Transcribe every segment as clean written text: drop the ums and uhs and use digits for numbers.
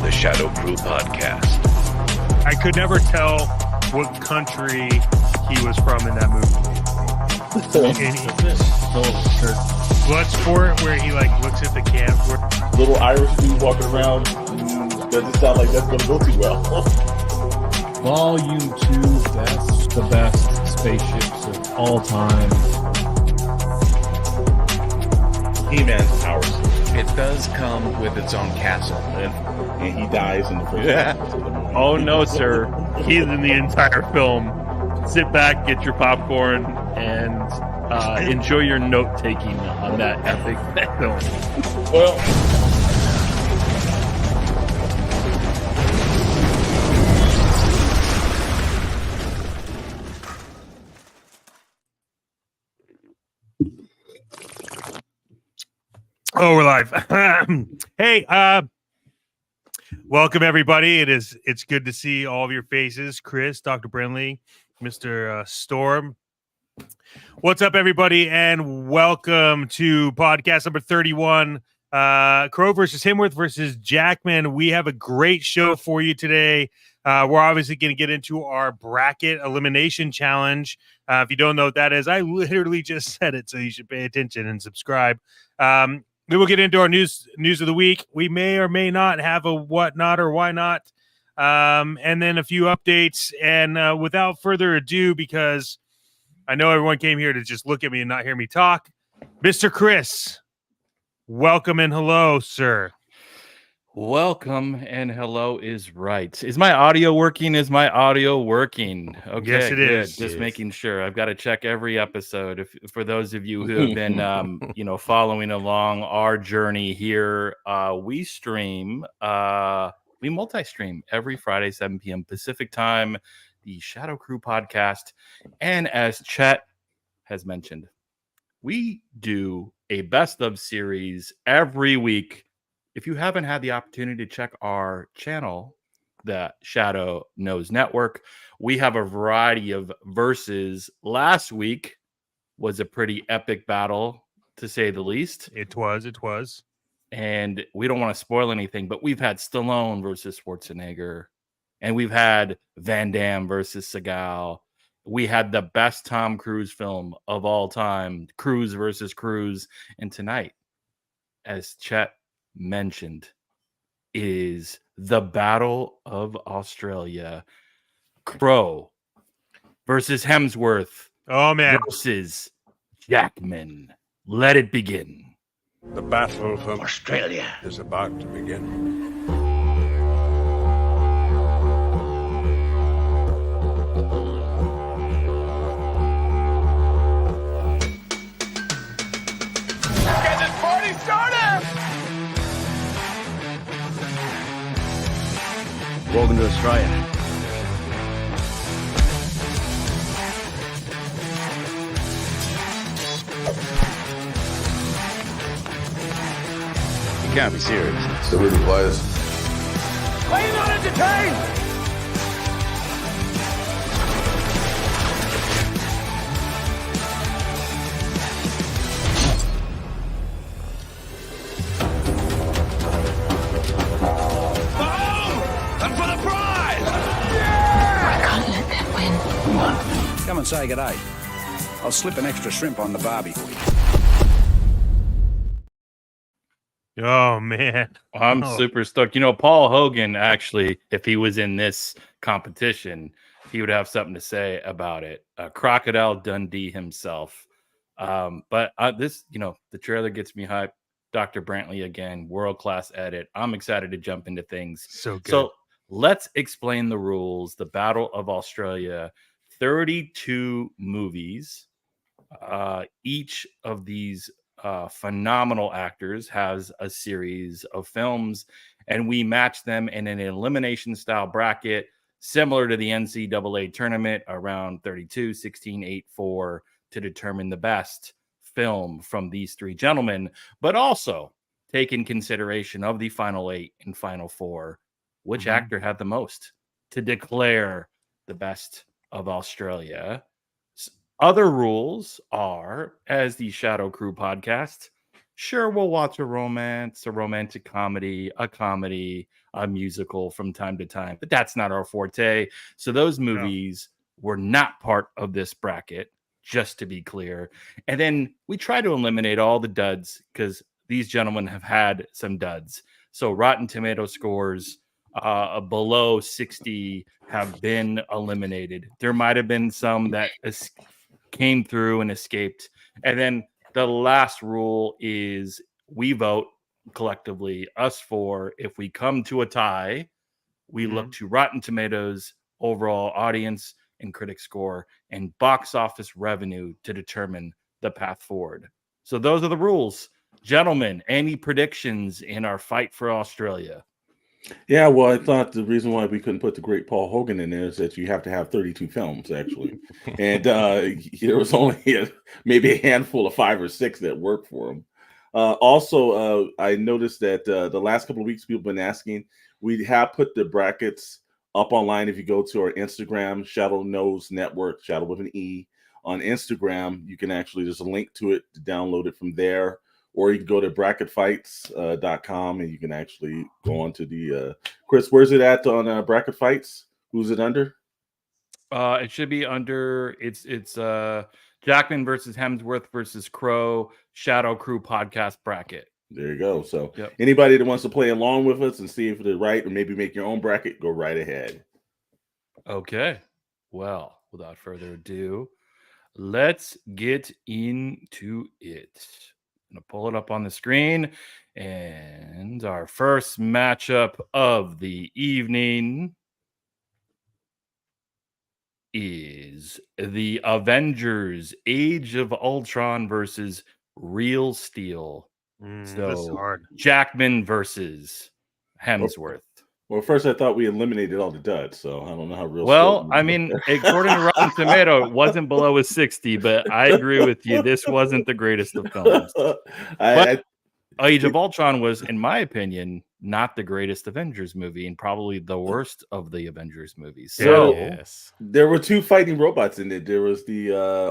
the Shadowe Crew podcast. I could never tell what country he was from in that movie. Blood Sport, where he like looks at the camp. Little Irish dude walking around doesn't sound like that's going to go too well. Volume 2, that's the best spaceships of all time. He-Man's powers. It does come with its own castle. And he dies in the first episode. Oh no, sir. He's in the entire film. Sit back, get your popcorn, and enjoy your note-taking on that epic film. Well, oh, we're live. Hey, welcome everybody. It's good to see all of your faces. Chris, Dr. Brinley, Mr. Storm. What's up, everybody, and welcome to podcast number 31. Crowe versus Hemsworth versus Jackman. We have a great show for you today. We're obviously going to get into our bracket elimination challenge. If you don't know what that is, I literally just said it, so you should pay attention and subscribe. We will get into our news of the week. We may or may not have a what not or why not, and then a few updates. And without further ado, because I know everyone came here to just look at me and not hear me talk, Mr. Chris, welcome and hello, sir. Welcome and hello is right. Is my audio working? Okay, yes, it good. is. Just making sure. I've got to check every episode. For those of you who have been, following along our journey here, we stream, we multi-stream every Friday, 7 p.m. Pacific time, the Shadowe Crew podcast. And as Chet has mentioned, we do a best of series every week. If you haven't had the opportunity to check our channel, the Shadowe Knows Network, we have a variety of verses. Last week was a pretty epic battle, to say the least. It was. And we don't want to spoil anything, but we've had Stallone versus Schwarzenegger, and we've had Van Damme versus Seagal. We had the best Tom Cruise film of all time, Cruise versus Cruise. And tonight, as Chet mentioned, is the Battle of Australia. Crowe versus Hemsworth. Oh man, versus Jackman. Let it begin. The battle for Australia is about to begin. Get this party started! Welcome to Australia. You can't be serious. So who the players? Are you not entertained? Come and say good day. I'll slip an extra shrimp on the barbie for you. oh man, I'm super stoked. Paul Hogan, actually, if he was in this competition, he would have something to say about it. Crocodile Dundee himself. But this, the trailer gets me hyped. Dr. Brantley again, world-class edit. I'm excited to jump into things. So good. So let's explain the rules. The Battle of Australia, 32 movies. Each of these phenomenal actors has a series of films, and we match them in an elimination style bracket similar to the NCAA tournament, around 32, 16, 8, 4, to determine the best film from these three gentlemen, but also take in consideration of the final 8 and final 4, which actor had the most to declare the best of Australia. Other rules are, as the Shadowe Crew podcast, Sure, we'll watch a romance, a romantic comedy, a musical from time to time, but that's not our forte. So those movies were not part of this bracket, just to be clear. And then we try to eliminate all the duds because these gentlemen have had some duds. So Rotten Tomato scores below 60 have been eliminated. There might have been some that came through and escaped. And then the last rule is we vote collectively, us four. If we come to a tie, we look to Rotten Tomatoes, overall audience and critic score, and box office revenue to determine the path forward. So those are the rules. Gentlemen, any predictions in our fight for Australia? Yeah, well, I thought the reason why we couldn't put the great Paul Hogan in there is that you have to have 32 films, actually. And there was only maybe a handful of 5 or 6 that worked for him. Also, I noticed that the last couple of weeks, people have been asking, we have put the brackets up online. If you go to our Instagram, Shadowe Knows Network, Shadowe with an E, on Instagram, you can actually, there's a link to it to download it from there. Or you can go to bracketfights.com and you can actually go on to the Chris, where's it at on Bracket Fights? Who's it under? It should be under it's Jackman versus Hemsworth versus Crowe Shadow Crew podcast bracket. There you go. So anybody that wants to play along with us and see if they're right or maybe make your own bracket, go right ahead. Okay. Well, without further ado, let's get into it. I'm going to pull it up on the screen. And our first matchup of the evening is the Avengers Age of Ultron versus Real Steel. So Jackman versus Hemsworth. Well, first I thought we eliminated all the duds, so I don't know how real. Well, I mean, according to Rotten Tomato, it wasn't below a 60, but I agree with you. This wasn't the greatest of films. But Age of Ultron was, in my opinion, not the greatest Avengers movie and probably the worst of the Avengers movies. So there were 2 fighting robots in it. There was the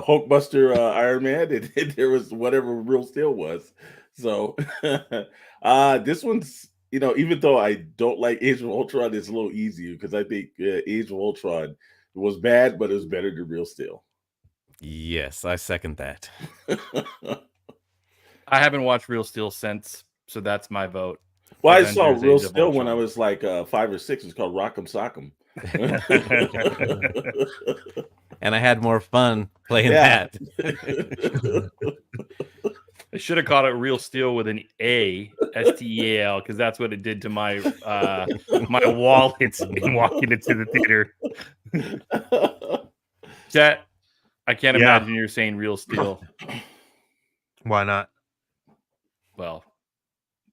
Hulkbuster Iron Man, and there was whatever Real Steel was. So this one's, you know, even though I don't like Age of Ultron, it's a little easier because I think Age of Ultron was bad, but it was better than Real Steel. Yes, I second that. I haven't watched Real Steel since, so that's my vote. Well, I saw Real Steel when I was like 5 or 6. It's called Rock'em Sock'em. And I had more fun playing that. I should have called it Real Steel with an A, STEAL, because that's what it did to my my wallets in walking into the theater. Chet, I can't imagine you're saying Real Steel. Why not? Well,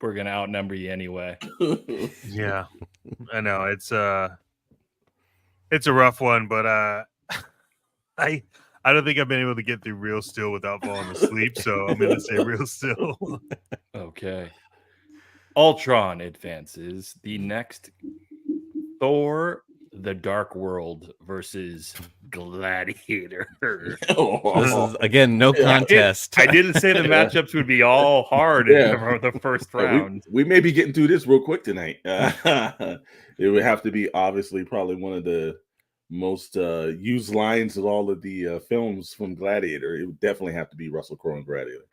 we're gonna outnumber you anyway. Yeah, I know it's a rough one, but I don't think I've been able to get through Real Steel without falling asleep, so I'm going to say Real Steel. Okay. Ultron advances. The next, Thor, The Dark World versus Gladiator. This is, again, no contest. I didn't say the matchups would be all hard in the first round. We may be getting through this real quick tonight. It would have to be obviously probably one of the most used lines of all of the films from Gladiator. It would definitely have to be Russell Crowe and Gladiator.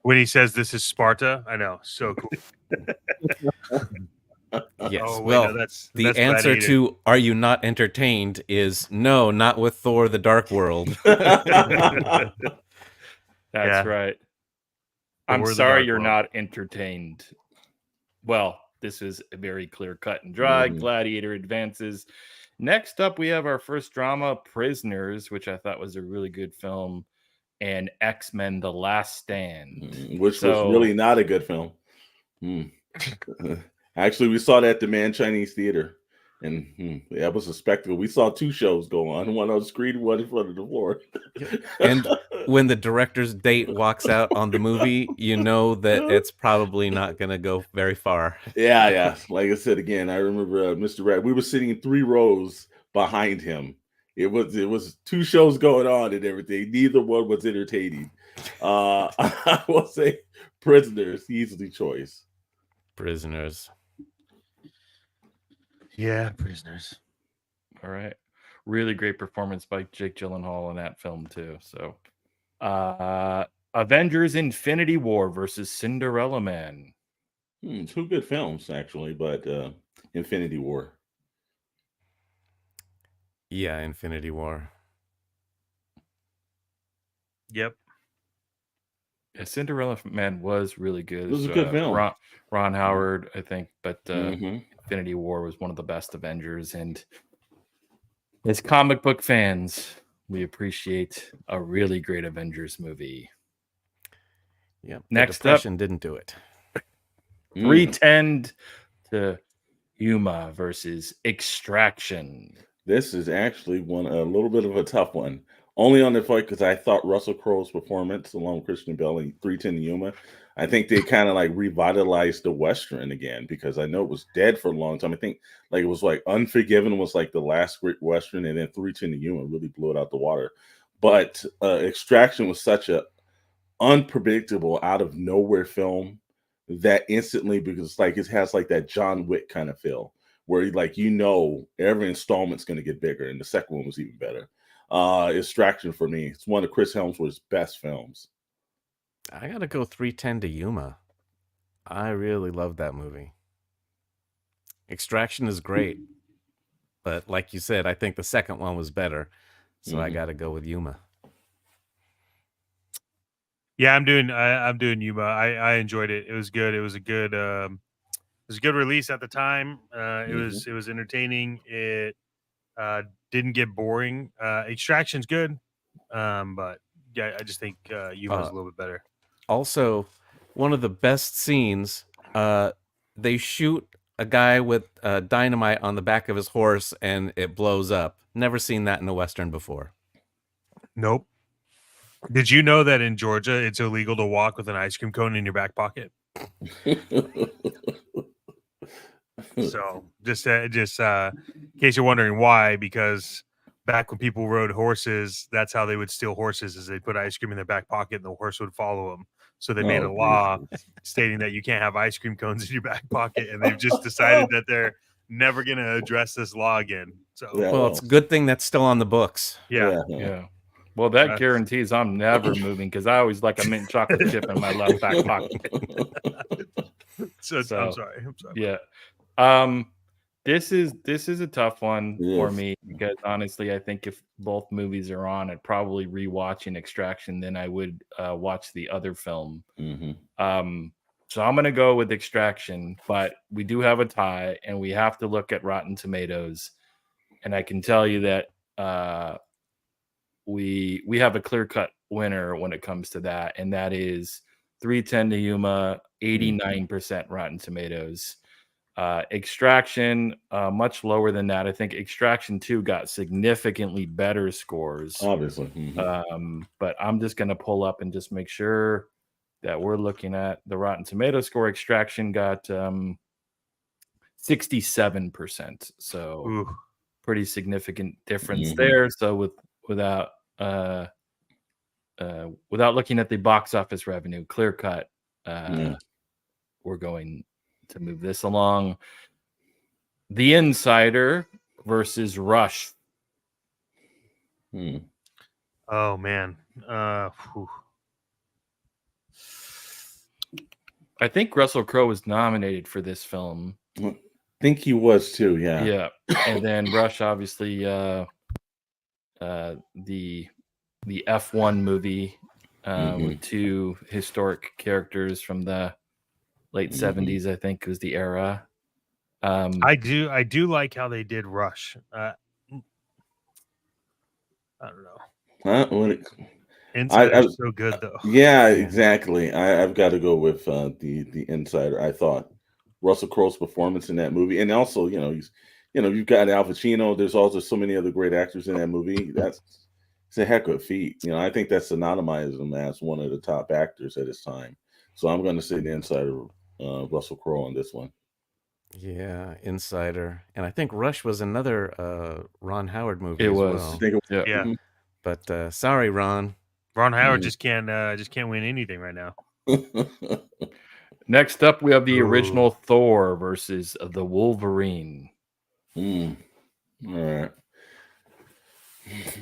When he says this is Sparta, I know, so cool. Yes. Oh, well, no, that's the answer Gladiator. to "Are you not entertained?" is no, not with Thor: The Dark World. That's right. I'm sorry you're not entertained. Well, this is a very clear cut and dry. Gladiator advances. Next up, we have our first drama, Prisoners, which I thought was a really good film, and X-Men: The Last Stand, which was really not a good film. Actually, we saw that at the Man Chinese Theater, and that was a spectacle. We saw 2 shows go on, one on screen, one in front of the floor. And when the director's date walks out on the movie, you know that it's probably not going to go very far. Yeah. Like I said, again, I remember Mr. Rat. We were sitting 3 rows behind him. It was 2 shows going on and everything. Neither one was entertaining. I will say Prisoners, easily choice. Prisoners. Yeah, Prisoners. All right. Really great performance by Jake Gyllenhaal in that film too. So, Avengers: Infinity War versus Cinderella Man. Two good films actually, but Infinity War. Yeah, Infinity War. Yep. Yeah, Cinderella Man was really good. It was a good film. Ron Howard, I think, but Mhm. Infinity War was one of the best Avengers. And as comic book fans, we appreciate a really great Avengers movie. Yep. Next the Depression didn't do it. 310 to Yuma versus Extraction. This is actually a little bit of a tough one. Only on the fight because I thought Russell Crowe's performance, along with Christian Bale in 310 to Yuma, I think they kind of like revitalized the Western again because I know it was dead for a long time. I think like it was like Unforgiven was like the last great Western, and then 310 to Yuma really blew it out the water. But Extraction was such a unpredictable, out of nowhere film that instantly, because like it has like that John Wick kind of feel where like every installment's going to get bigger, and the second one was even better. Extraction for me, it's one of Chris Hemsworth's best films. I gotta go 310 to Yuma. I really love that movie. Extraction is great, but like you said, I think the second one was better, so I gotta go with Yuma. Yeah, I'm doing Yuma. I enjoyed it. It was good. It was a good release at the time. It was entertaining. It didn't get boring. Extraction's good, but yeah, I just think Yuma's a little bit better. Also, one of the best scenes, they shoot a guy with dynamite on the back of his horse and it blows up. Never seen that in a Western before. Nope. Did you know that in Georgia it's illegal to walk with an ice cream cone in your back pocket? So just in case you're wondering why, because back when people rode horses, that's how they would steal horses, is they put ice cream in their back pocket and the horse would follow them. So they made a law stating that you can't have ice cream cones in your back pocket, and they've just decided that they're never going to address this law again. So well, it's a good thing that's still on the books. Yeah. Well, that guarantees I'm never moving because I always like a mint chocolate chip in my left back pocket. So I'm sorry. Yeah. This is a tough one for me because honestly, I think if both movies are on, I'd probably rewatching Extraction than I would watch the other film. So I'm gonna go with Extraction, but we do have a tie, and we have to look at Rotten Tomatoes, and I can tell you that we have a clear-cut winner when it comes to that, and that is 310 to Yuma, 89% Rotten Tomatoes. Extraction, much lower than that. I think Extraction 2 got significantly better scores. Obviously. But I'm just going to pull up and just make sure that we're looking at the Rotten Tomato score. Extraction got 67%. So pretty significant difference there. So without looking at the box office revenue, clear cut, we're going to move this along. The Insider versus Rush. Oh man. I think Russell Crowe was nominated for this film. I think he was too, yeah. Yeah. And then Rush, obviously, the F1 movie with two historic characters from the late 70s, I think was the era. I do like how they did Rush. I don't know. Insider's so good though. Yeah, exactly. I've got to go with the Insider. I thought Russell Crowe's performance in that movie, and also you've got Al Pacino. There's also so many other great actors in that movie. It's a heck of a feat. I think that synonymizes him as one of the top actors at his time. So I'm going to say the Insider, Russell Crowe on this one. Yeah, Insider. And I think Rush was another Ron Howard movie it as was. well. Yeah. But sorry, Ron. Ron Howard just can't win anything right now. Next up, we have the Ooh. original Thor versus the Wolverine. All right.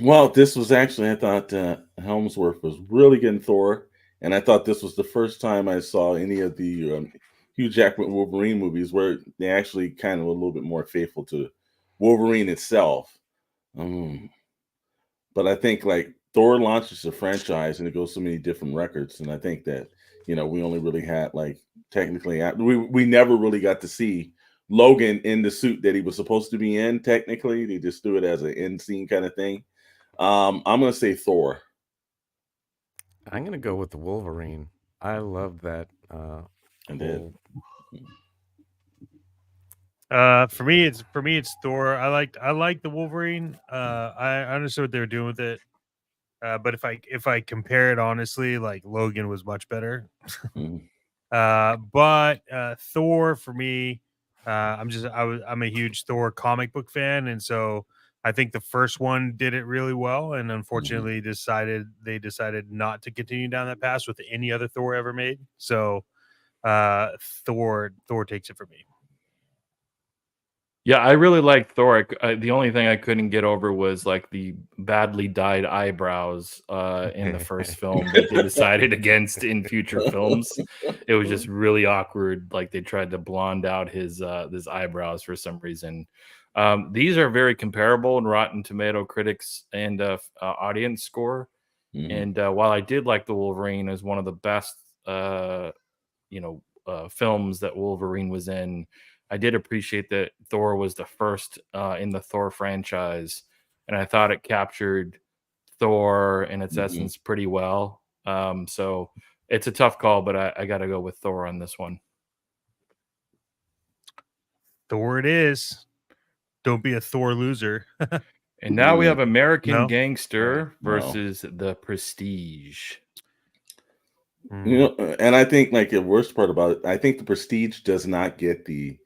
Well, this was actually, I thought Hemsworth was really good in Thor, and I thought this was the first time I saw any of the Hugh Jackman Wolverine movies where they actually kind of a little bit more faithful to Wolverine itself. But I think like Thor launches a franchise and it goes so many different records, and I think that we only really had like technically we never really got to see Logan in the suit that he was supposed to be in. Technically, they just do it as an end scene kind of thing. I'm gonna say Thor. I'm gonna go with the Wolverine. I love that. And then For me it's Thor. I like the Wolverine. I understood what they were doing with it. But if I compare it honestly, like Logan was much better. But Thor for me, I'm a huge Thor comic book fan, and so I think the first one did it really well, and unfortunately they decided not to continue down that path with any other Thor ever made. So Thor takes it for me. Yeah, I really like Thor. The only thing I couldn't get over was like the badly dyed eyebrows in the first film that they decided against in future films. It was just really awkward. Like they tried to blonde out his eyebrows for some reason. These are very comparable in Rotten Tomato critics and audience score. And while I did like the Wolverine as one of the best, films that Wolverine was in, I did appreciate that Thor was the first in the Thor franchise, and I thought it captured Thor in its essence pretty well. So it's a tough call, but I got to go with Thor on this one. Thor it is. Don't be a Thor loser. And now we have American No? Gangster No. versus The Prestige. And I think like the worst part about it, I think The Prestige does not get the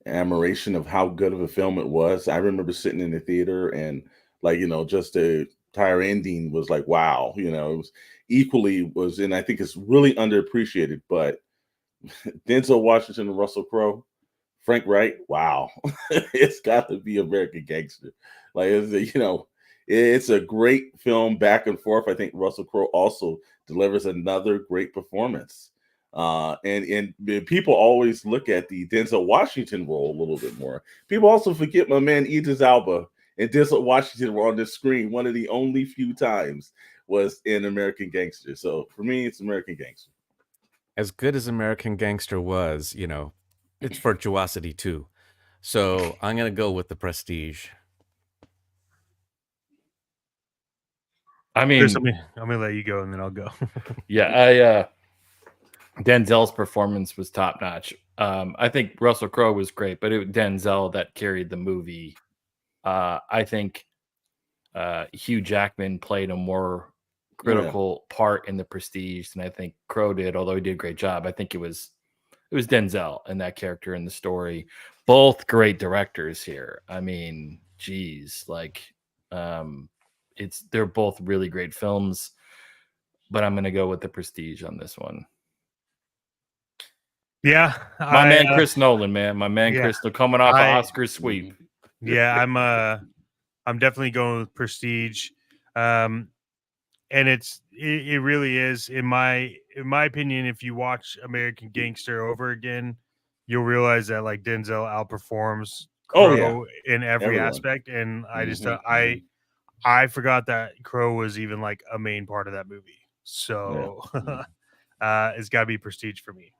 admiration of how good of a film it was. I remember sitting in the theater and like just the entire ending was like wow, it was and I think it's really underappreciated. But Denzel Washington and Russell Crowe, Frank Wright, wow, it's got to be American Gangster. Like it's a great film back and forth. I think Russell Crowe also delivers another great performance. And people always look at the Denzel Washington role a little bit more. People also forget my man Idris Elba and Denzel Washington were on the screen. One of the only few times was in American Gangster. So for me, it's American Gangster. As good as American Gangster was, it's virtuosity too. So I'm gonna go with The Prestige. I mean, Chris, I'm gonna let you go and then I'll go. yeah, Denzel's performance was top notch. I think Russell Crowe was great, but it was Denzel that carried the movie. I think Hugh Jackman played a more critical part in The Prestige than I think Crowe did, although he did a great job. I think it was Denzel and that character in the story. Both great directors here. I mean, geez, like they're both really great films, but I'm gonna go with The Prestige on this one. Yeah, my man Chris Nolan, man, my man Chris, coming off an Oscar sweep. Yeah, I'm definitely going with Prestige, and it really is in my opinion. If you watch American Gangster over again, you'll realize that like Denzel outperforms Crowe in every aspect, and I forgot that Crowe was even like a main part of that movie. So it's got to be Prestige for me.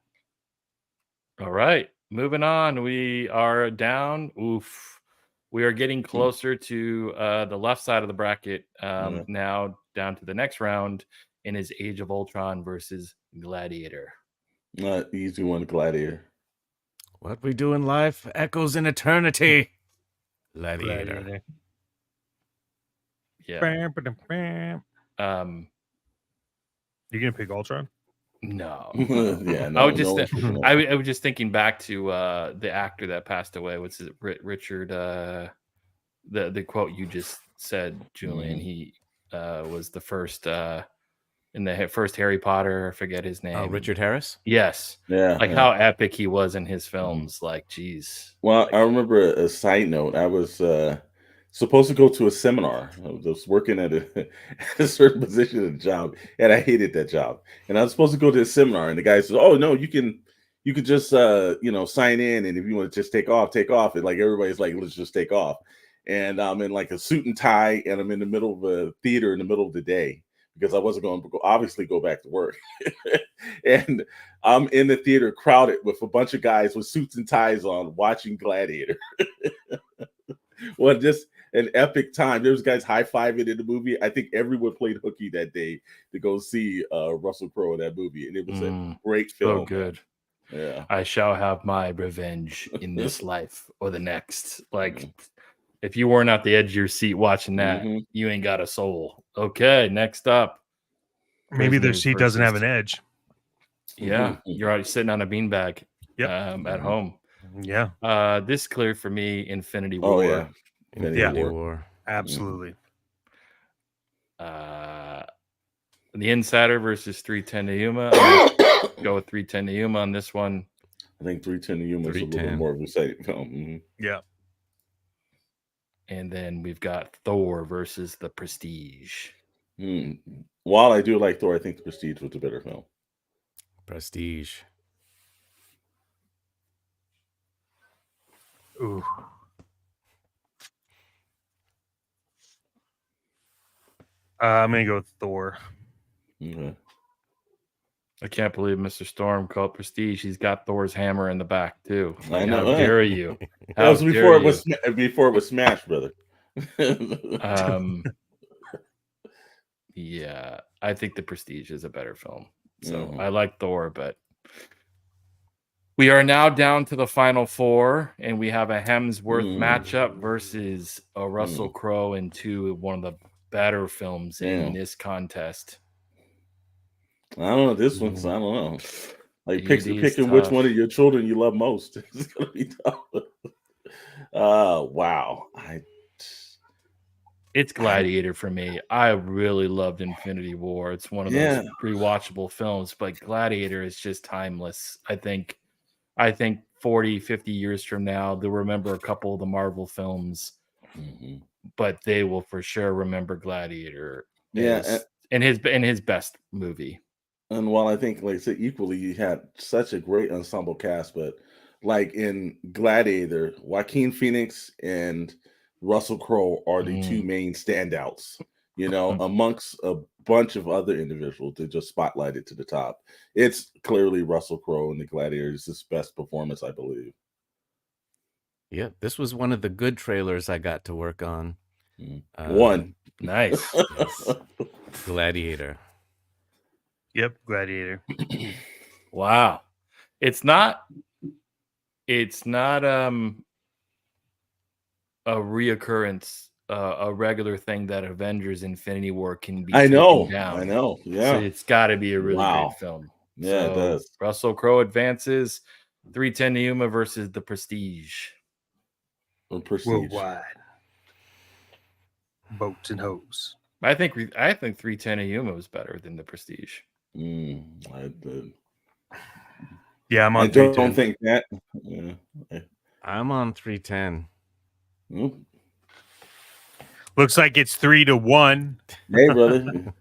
All right, moving on. We are down. We are getting closer to the left side of the bracket. Now down to the next round, and is Age of Ultron versus Gladiator. Not easy one, Gladiator. What we do in life echoes in eternity. Gladiator. Yeah. You're gonna pick Ultron? No. Yeah, no, I was just thinking back to the actor that passed away. What's it, Richard? The quote you just said, Julian. He was the first in the first Harry Potter. I forget his name. Oh, Richard Harris. Yes. Yeah, Like yeah. how epic he was in his films. Like, geez. Well, Like, I remember a side note. I was supposed to go to a seminar. I was working at a certain position at a job, and I hated that job. And I was supposed to go to a seminar, and the guy said, "Oh no, you can just sign in, and if you want to just take off, take off." And like everybody's like, "Let's just take off." And I'm in like a suit and tie, and I'm in the middle of a theater in the middle of the day because I wasn't going to obviously go back to work. And I'm in the theater crowded with a bunch of guys with suits and ties on watching Gladiator. Well, just an epic time. There was guys high-fiving in the movie. I think everyone played hooky that day to go see Russell Crowe in that movie. And it was a great film. so good. Yeah. I shall have my revenge in this life or the next. Like, if you weren't at the edge of your seat watching that, you ain't got a soul. Okay, next up. Maybe their Prisoners seat doesn't have versus- an edge. Yeah, you're already sitting on a beanbag at home. Yeah. This cleared for me Infinity War. Oh, yeah. Infinity War. Absolutely. The Insider versus 310 to Yuma. I'm gonna go with 310 to Yuma on this one. I think 310 to Yuma is a little bit 310. more of a exciting film. Yeah. And then we've got Thor versus The Prestige. While I do like Thor, I think The Prestige was a better film. Prestige. Ooh. I'm gonna go with Thor. Okay. I can't believe Mr. Storm called Prestige. He's got Thor's hammer in the back too. I Like, know. How dare you? That was before it was Smash, brother. Yeah, I think The Prestige is a better film. So I like Thor, but we are now down to the final four, and we have a Hemsworth matchup versus a Russell Crowe into one of the better films in this contest. I don't know. This one's, I don't know. Like It is picking which tough. one of your children you love most. It's gonna be tough. Wow. It's Gladiator for me. I really loved Infinity War. It's one of those rewatchable films, but Gladiator is just timeless. I think 40, 50 years from now, they'll remember a couple of the Marvel films, but they will for sure remember Gladiator. In his best movie. And while I think, like I said, equally, you had such a great ensemble cast, but like in Gladiator, Joaquin Phoenix and Russell Crowe are the two main standouts, amongst a bunch of other individuals that just spotlighted to the top. It's clearly Russell Crowe in the Gladiator is his best performance, I believe. Yeah, this was one of the good trailers I got to work on. One. Nice. Yes. Gladiator. Yep, Gladiator. Wow. It's not a reoccurrence, a regular thing that Avengers Infinity War can be taken down. I know. Yeah. So it's got to be a really great film. Yeah, it does. Russell Crowe advances. 310 to Yuma versus The Prestige. Worldwide. Boats and hoes. I think 310 to Yuma was better than The Prestige. Yeah, I'm on. I don't think that. Yeah. I'm on 310. Looks like it's 3-1. Hey, brother.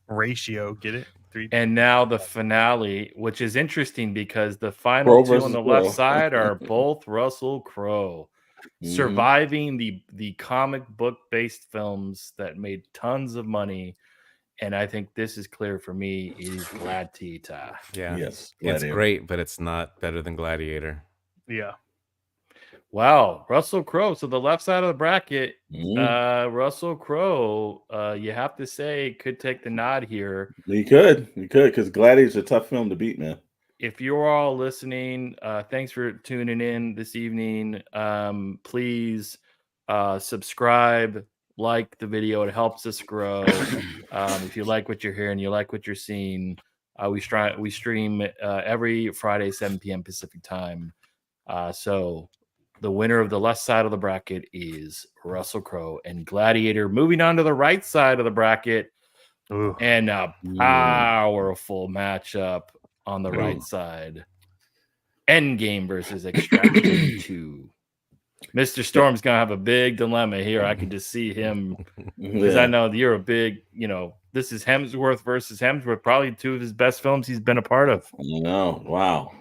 Ratio. Get it? 3. And now the finale, which is interesting because the final two on the left side are both Russell Crowe. Surviving the comic book based films that made tons of money. And I think this is clear for me is Gladiator. Yeah. Yes. It's great, but it's not better than Gladiator. Yeah. Wow. Russell Crowe. So the left side of the bracket, Russell Crowe, you have to say, could take the nod here. You could, because Gladiator's a tough film to beat, man. If you're all listening, thanks for tuning in this evening. Please subscribe, like the video. It helps us grow. If you like what you're hearing, you like what you're seeing, we stream every Friday, 7 p.m. Pacific time. So the winner of the left side of the bracket is Russell Crowe and Gladiator. Moving on to the right side of the bracket, Ooh. And a powerful matchup on the right side. Endgame versus Extraction 2. Mr. Storm's going to have a big dilemma here. I can just see him because I know you're a big, this is Hemsworth versus Hemsworth, probably two of his best films he's been a part of. No, wow.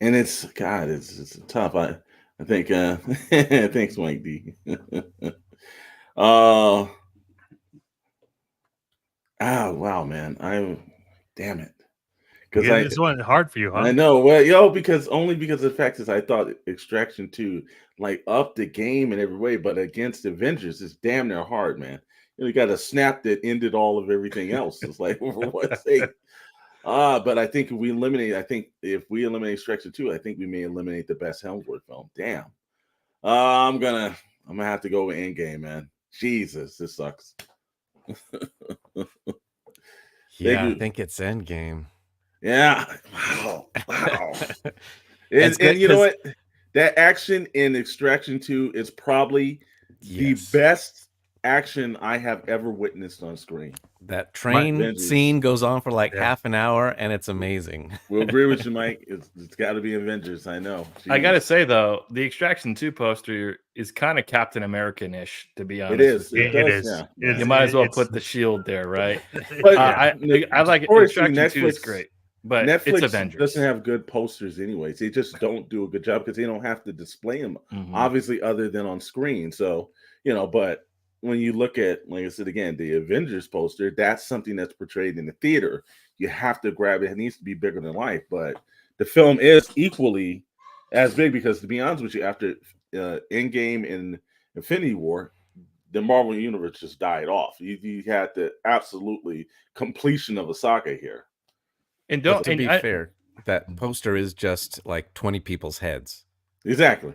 And it's tough. I think thanks, Mike D. Wow, man. Damn it. Because this one hard for you, huh? I know. Well, because the fact is I thought Extraction 2 like upped the game in every way, but against Avengers, it's damn near hard, man. You got a snap that ended all of everything else. It's like, for what's sake? But I think if we eliminate Extraction 2, I think we may eliminate the best Hemsworth film. Damn. I'm gonna have to go with Endgame, man. Jesus, this sucks. I think it's Endgame. Yeah. Wow. and you know what? That action in Extraction 2 is probably the best action I have ever witnessed on screen. That train scene goes on for like half an hour, and it's amazing. We'll agree with you, Mike. It's got to be Avengers. I know. Jeez. I got to say, though, the Extraction 2 poster is kind of Captain American-ish, to be honest. It is. It is. Yeah. You might as well put the shield there, right? But, I like it. Extraction 2 is great. But Netflix it's Avengers. Doesn't have good posters anyways. They just don't do a good job because they don't have to display them, obviously, other than on screen. So, but when you look at, like I said again, the Avengers poster, that's something that's portrayed in the theater. You have to grab it. It needs to be bigger than life. But the film is equally as big because, to be honest with you, after Endgame and Infinity War, the Marvel Universe just died off. You had the absolutely completion of a saga here. And to be fair, that poster is just like 20 people's heads. Exactly.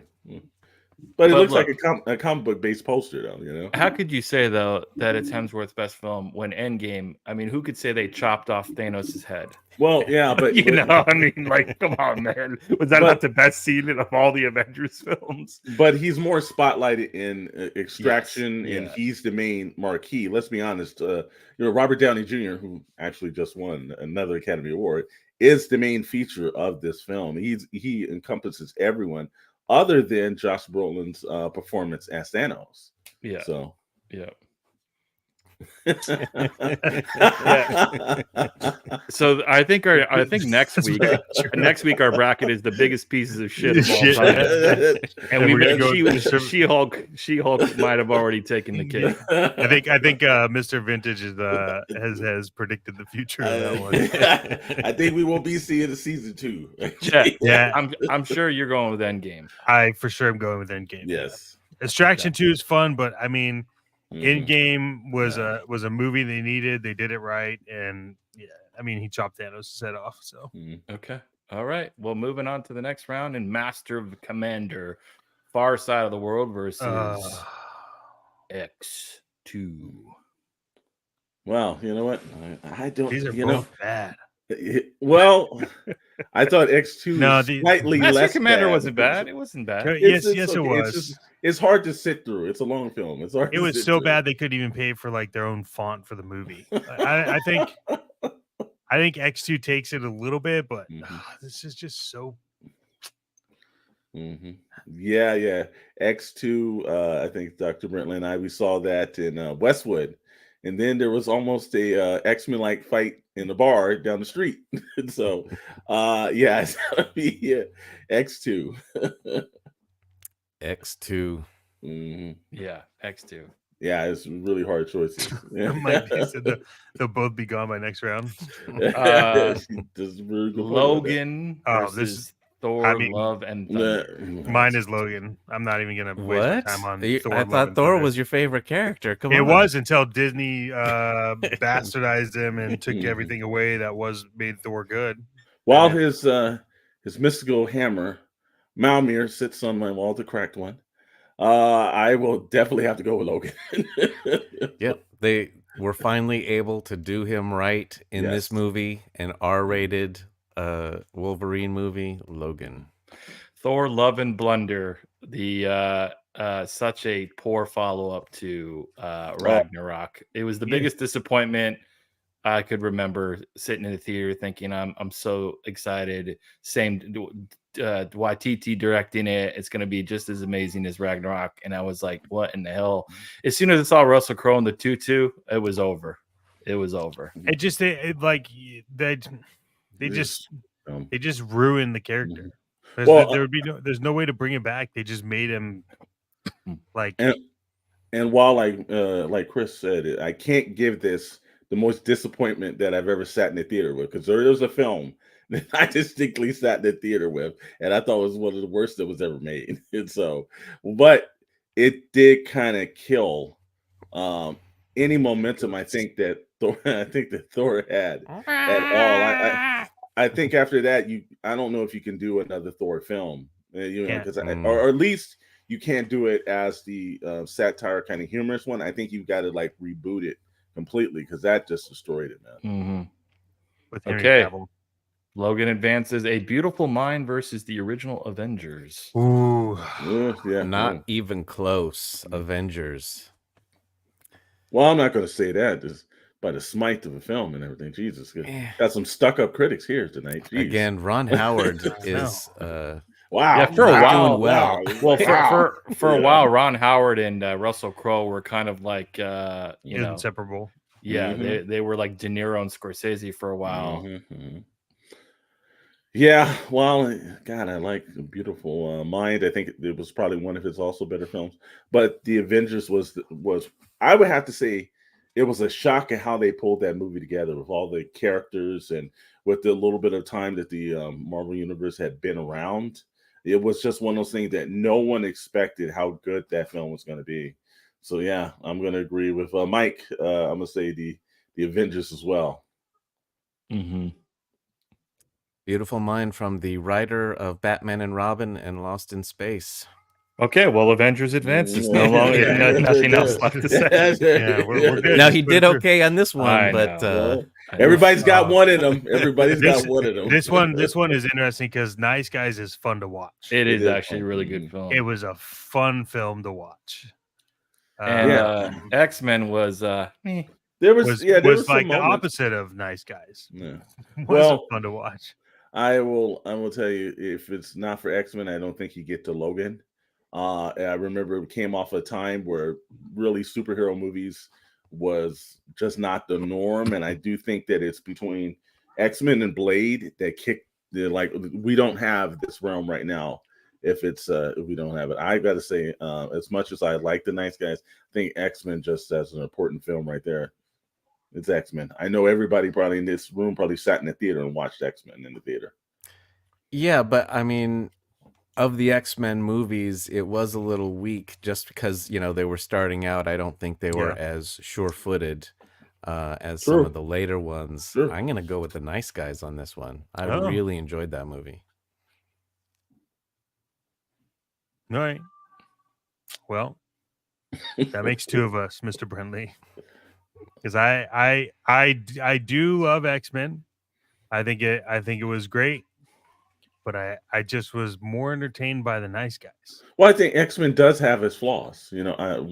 But it looks like a comic book based poster, though. How could you say, though, that it's Hemsworth's best film when Endgame? I mean, who could say they chopped off Thanos' head? Well, yeah, but come on, man. Was that not the best scene of all the Avengers films? But he's more spotlighted in Extraction, and he's the main marquee. Let's be honest. Robert Downey Jr., who actually just won another Academy Award, is the main feature of this film. He encompasses everyone other than Josh Brolin's performance as Thanos. Yeah. So yeah. So I think next week our bracket is the biggest pieces of shit of all time. And we're gonna go She-Hulk might have already taken the cake. I think Mr. Vintage has predicted the future of that one. I think we won't be seeing the season 2. Yeah. I'm sure you're going with Endgame. I for sure am going with Endgame. Yes. Extraction 2 is fun, but I mean, Endgame was a movie they needed. They did it right, and I mean, he chopped Thanos' head off. So okay, all right. Well, moving on to the next round, and Master of the Commander, Far Side of the World versus X2. Well, you know what? I don't. These are both bad. Well, I thought X2 slightly Master less. Commander bad. wasn't bad. It wasn't bad. Yes, it was. It's hard to sit through. It's a long film. It was so bad they couldn't even pay for like their own font for the movie. I think X2 takes it a little bit, but this is just so. Yeah. X2. I think Dr. Brentley and we saw that in Westwood, and then there was almost a X-Men like fight in the bar down the street. So, it's gotta be X2. X2. Yeah, X2. Yeah, it's really hard choices. Mike said they'll both be gone by next round. Logan versus Thor, Love and Thunder. Mine is Logan. I'm not even gonna waste my time on Thor. I thought Thor was your favorite character. Come on. It was until Disney bastardized him and took everything away that made Thor good. While his mystical hammer, Malmir, sits on my wall, the cracked one. I will definitely have to go with Logan. Yep, they were finally able to do him right in this movie, an R-rated Wolverine movie, Logan. Thor, Love and Blunder, the such a poor follow-up to Ragnarok. It was the biggest disappointment I could remember sitting in the theater thinking, I'm so excited. Same Waititi directing it. It's going to be just as amazing as Ragnarok. And I was like, what in the hell? As soon as I saw Russell Crowe in the tutu, it was over. It was over. It just like they just ruined the character. There's no way to bring it back. They just made him like. And while like Chris said, I can't give this the most disappointment that I've ever sat in the theater with, because there was a film that I distinctly sat in the theater with, and I thought it was one of the worst that was ever made. And so, but it did kind of kill any momentum I think that Thor had at all. I think after that, I don't know if you can do another Thor film, because or at least you can't do it as the satire kind of humorous one. I think you've got to like reboot it completely, because that just destroyed it, man. With Henry Okay. Cavill. Logan advances A Beautiful Mind versus the original Avengers. Ooh. Not even close. Avengers. Well, I'm not going to say that just by the smite of a film and everything. Jesus, got some stuck-up critics here tonight. Jeez. Again, Ron Howard is wow. Yeah, for a while. Well. For a while, Ron Howard and Russell Crowe were kind of like inseparable. Yeah, they were like De Niro and Scorsese for a while. Yeah, well, God, I like A Beautiful Mind. I think it was probably one of his also better films. But The Avengers was I would have to say it was a shock at how they pulled that movie together with all the characters and with the little bit of time that the Marvel Universe had been around. It was just one of those things that no one expected how good that film was going to be. So yeah, I'm going to agree with Mike. I'm going to say the Avengers as well. Beautiful Mind from the writer of Batman and Robin and Lost in Space. Okay, well, Avengers advances. No longer nothing else left to say. Yeah, we're good. Now he did okay on this one, but everybody's got one in them. Everybody's got one in them. This one is interesting because Nice Guys is fun to watch. It is actually a really good film. It was a fun film to watch. And X-Men was There was like the opposite of Nice Guys. Yeah. Wasn't fun to watch. I will tell you, if it's not for X-Men, I don't think you get to Logan. I remember it came off a time where really superhero movies was just not the norm, and I do think that it's between X-Men and Blade that kicked we don't have this realm right now. If we don't have it, I got to say, as much as I like the Nice Guys, I think X-Men just as an important film right there. It's X-Men. I know everybody probably in this room probably sat in the theater and watched X-Men in the theater. Yeah, but I mean, of the X-Men movies, it was a little weak just because, they were starting out. I don't think they were as sure-footed as some of the later ones. Sure. I'm going to go with the Nice Guys on this one. I really enjoyed that movie. All right. Well, that makes two of us, Mr. Brentley. Because I do love X-Men. I think it was great, but I just was more entertained by the Nice Guys. Well, I think X-Men does have its flaws,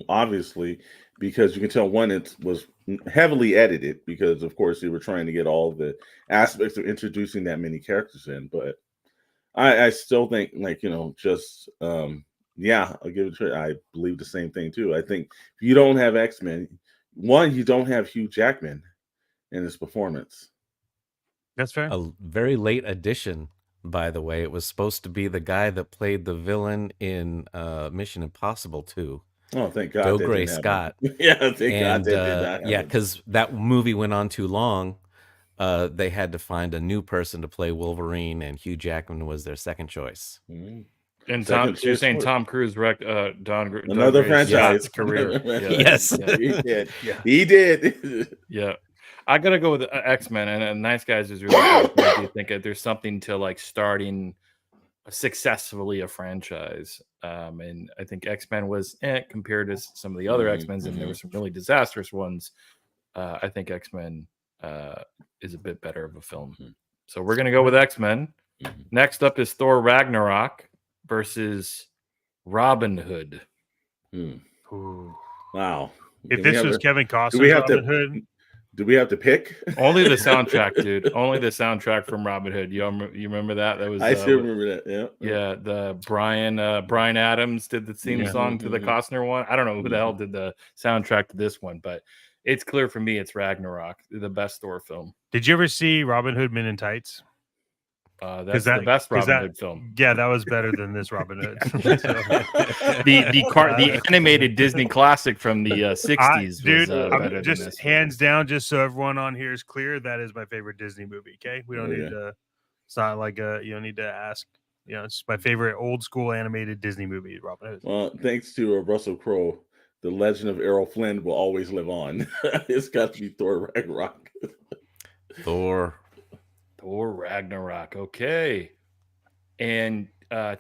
obviously, because you can tell one, it was heavily edited because, of course, they were trying to get all the aspects of introducing that many characters in. But I still think, I'll give it a try. I believe the same thing too. I think if you don't have X-Men, one, you don't have Hugh Jackman in his performance. That's fair. A very late addition, by the way. It was supposed to be the guy that played the villain in Mission Impossible 2. Oh, thank God. Joe Gray Scott. Yeah, thank God that did not happen. Yeah, because that movie went on too long. They had to find a new person to play Wolverine, and Hugh Jackman was their second choice. Mm-hmm. And you're saying Tom Cruise wrecked another franchise career. Yes, he did. Yeah. He did. Yeah, I gotta go with X-Men, and Nice Guys is really good. I do think there's something to starting successfully a franchise, and I think X-Men was compared to some of the other X-Men's, and there were some really disastrous ones. I think X-Men is a bit better of a film, so we're gonna go with X-Men. Next up is Thor Ragnarok versus Robin Hood. Wow. If this was Kevin Costner's do we have Robin Hood, Do we have to pick? Only the soundtrack, dude. Only the soundtrack from Robin Hood. You remember that? That was I still remember that. Yeah. yeah. The Brian Adams did the theme song to the Costner one. I don't know who the hell did the soundtrack to this one, but it's clear for me it's Ragnarok, the best Thor film. Did you ever see Robin Hood Men in Tights? That's the best Robin Hood film. Yeah, that was better than this Robin Hood. the animated Disney classic from the 60s, dude. was better than just this hands down, just so everyone on here is clear, that is my favorite Disney movie. Okay, we don't need to. It's not like you don't need to ask. You know, it's my favorite old school animated Disney movie, Robin Hood. Well, thanks to Russell Crowe, the legend of Errol Flynn will always live on. It's got to be Thor Ragnarok. Thor Ragnarok. Okay. And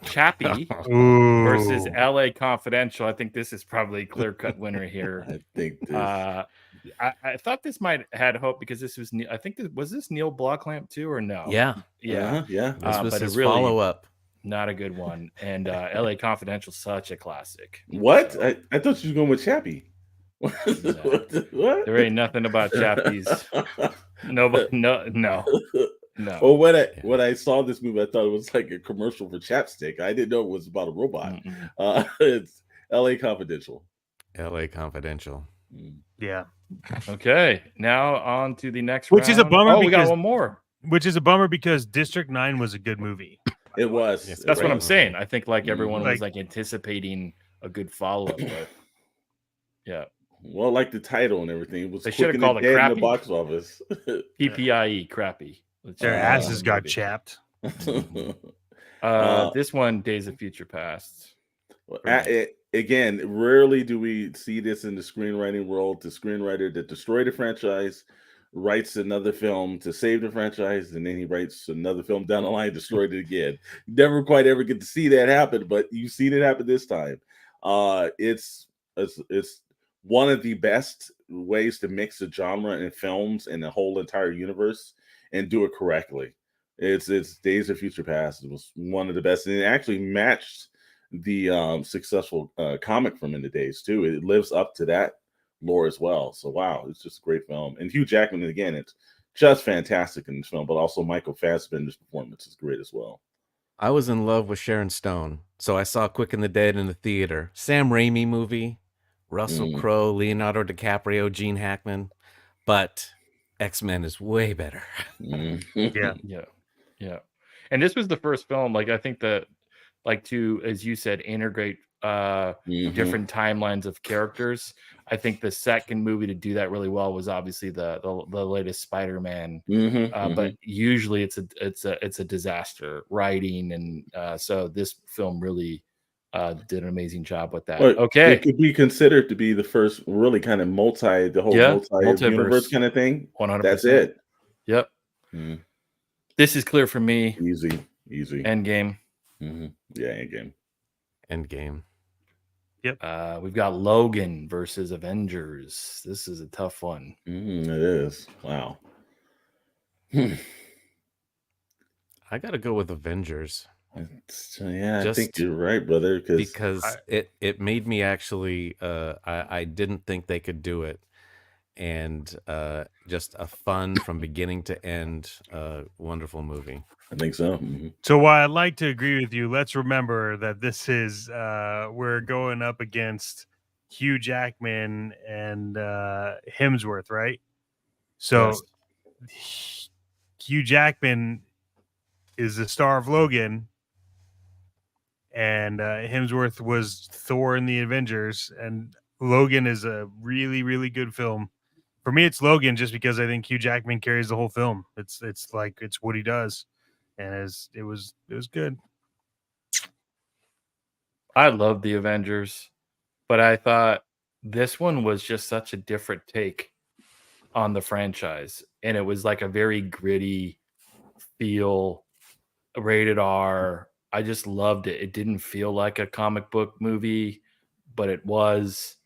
Chappie Ooh. versus LA Confidential. I think this is probably a clear-cut winner here. I think this. I thought this might had hope because this was I think was this Neil Blomkamp too or no? Yeah. Yeah. This was but his really, follow-up. not a good one. And LA Confidential, such a classic. What? So, I thought you were going with Chappie. no. What? There ain't nothing about Chappies. No. Well, when I saw this movie, I thought it was like a commercial for chapstick. I didn't know it was about a robot. It's L.A. Confidential. L.A. Confidential. Yeah. Okay. Now on to the next Which round. is a bummer. Oh, we got one more. Which is a bummer because District 9 was a good movie. It was. Yes, That's what I'm saying. I think like everyone was Like- like anticipating a good follow-up, but yeah. Well, like the title and everything. It was They should have quick and called it dead in Crappy. the box office. PPIE, crappy. Their asses got chapped. This one, Days of Future Past. Again, rarely do we see this in the screenwriting world. The screenwriter that destroyed the franchise writes another film to save the franchise, and then he writes another film down the line, destroyed it again. You never quite ever get to see that happen, but you've seen it happen this time. It's one of the best ways to mix a genre in films and the whole entire universe and do it correctly. It's Days of Future Past. It was one of the best, and it actually matched the successful comic from in the days too. It lives up to that lore as well. So wow, it's just a great film. And Hugh Jackman, again, it's just fantastic in this film, but also Michael Fassbender's performance is great as well. I was in love with Sharon Stone, so I saw Quick and the Dead in the theater. Sam Raimi movie, Russell Crowe, Leonardo DiCaprio, Gene Hackman, but X-Men is way better. Yeah. And this was the first film, like I think that, like to, as you said, integrate different timelines of characters. I think the second movie to do that really well was obviously the latest Spider-Man. But usually it's a disaster writing, and so this film really did an amazing job with that. But okay, it could be considered to be the first really kind of multi-universe kind of thing. 100%. That's it. Yep. This is clear for me. Easy. Endgame. Yeah, Endgame. Yep. We've got Logan versus Avengers. This is a tough one. It is. Wow. I got to go with Avengers. I think you're right, brother. Because it made me actually, I didn't think they could do it. And just a fun from beginning to end, wonderful movie. I think so. So while I'd like to agree with you, let's remember that this is we're going up against Hugh Jackman and Hemsworth, right? So Hugh Jackman is the star of Logan, and Hemsworth was Thor in the Avengers, and Logan is a really, really good film. For me, it's Logan just because I think Hugh Jackman carries the whole film. It's what he does. And it was good. I love the Avengers, but I thought this one was just such a different take on the franchise, and it was like a very gritty feel, rated R. I just loved it. It didn't feel like a comic book movie, but it was.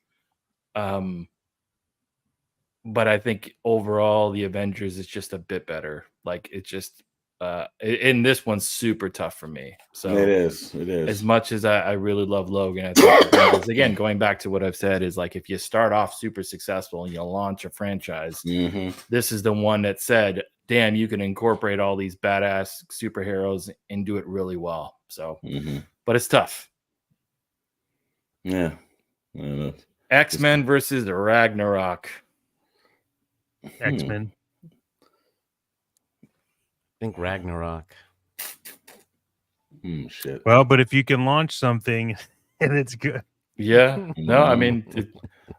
But I think overall, the Avengers is just a bit better. Like it just and this one's super tough for me. So it is. As much as I really love Logan, I think Avengers, again, going back to what I've said, is like if you start off super successful and you launch a franchise, this is the one that said, damn, you can incorporate all these badass superheroes and do it really well. So, but it's tough. Yeah. X-Men versus Ragnarok. X-Men. I think Ragnarok. Shit. Well, but if you can launch something and it's good. Yeah. No, I mean,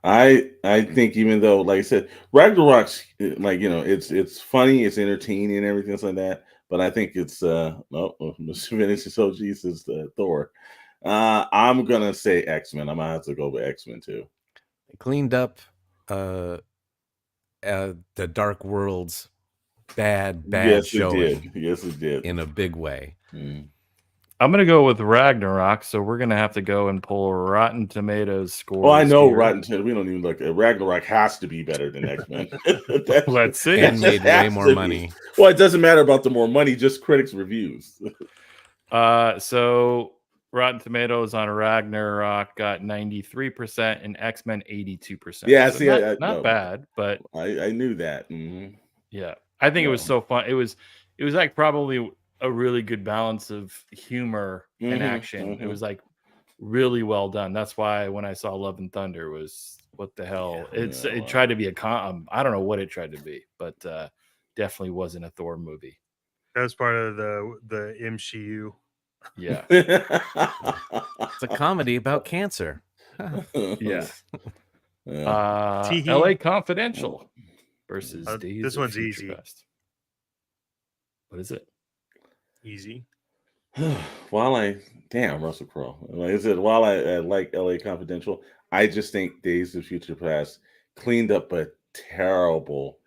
I think even though, like I said, Ragnarok's like, it's funny, it's entertaining and everything else like that. But I think it's Mr. Vinicius OG says Thor. I'm gonna say X-Men. I'm gonna have to go with X-Men too. Cleaned up the Dark World's bad Yes, showing. Yes, it did. In a big way. I'm going to go with Ragnarok, so we're going to have to go and pull Rotten Tomatoes scores. Oh, I know here. Rotten Tomatoes. We don't even look at Ragnarok. Has to be better than X-Men. Let's see. And made way more money. Well, it doesn't matter about the more money, just critics' reviews. So Rotten Tomatoes on Ragnarok got 93% and X-Men 82%. Yeah, so see, not bad, but I knew that. Yeah, I think it was so fun. It was like probably a really good balance of humor and action. It was like really well done. That's why when I saw Love and Thunder was what the hell? It tried to be I don't know what it tried to be, but definitely wasn't a Thor movie. That was part of the MCU. Yeah. It's a comedy about cancer. Yeah. LA Confidential versus Days this of one's Future easy. Past. What is it? Easy. Russell Crowe. Like I said, while I like LA Confidential, I just think Days of Future Past cleaned up a terrible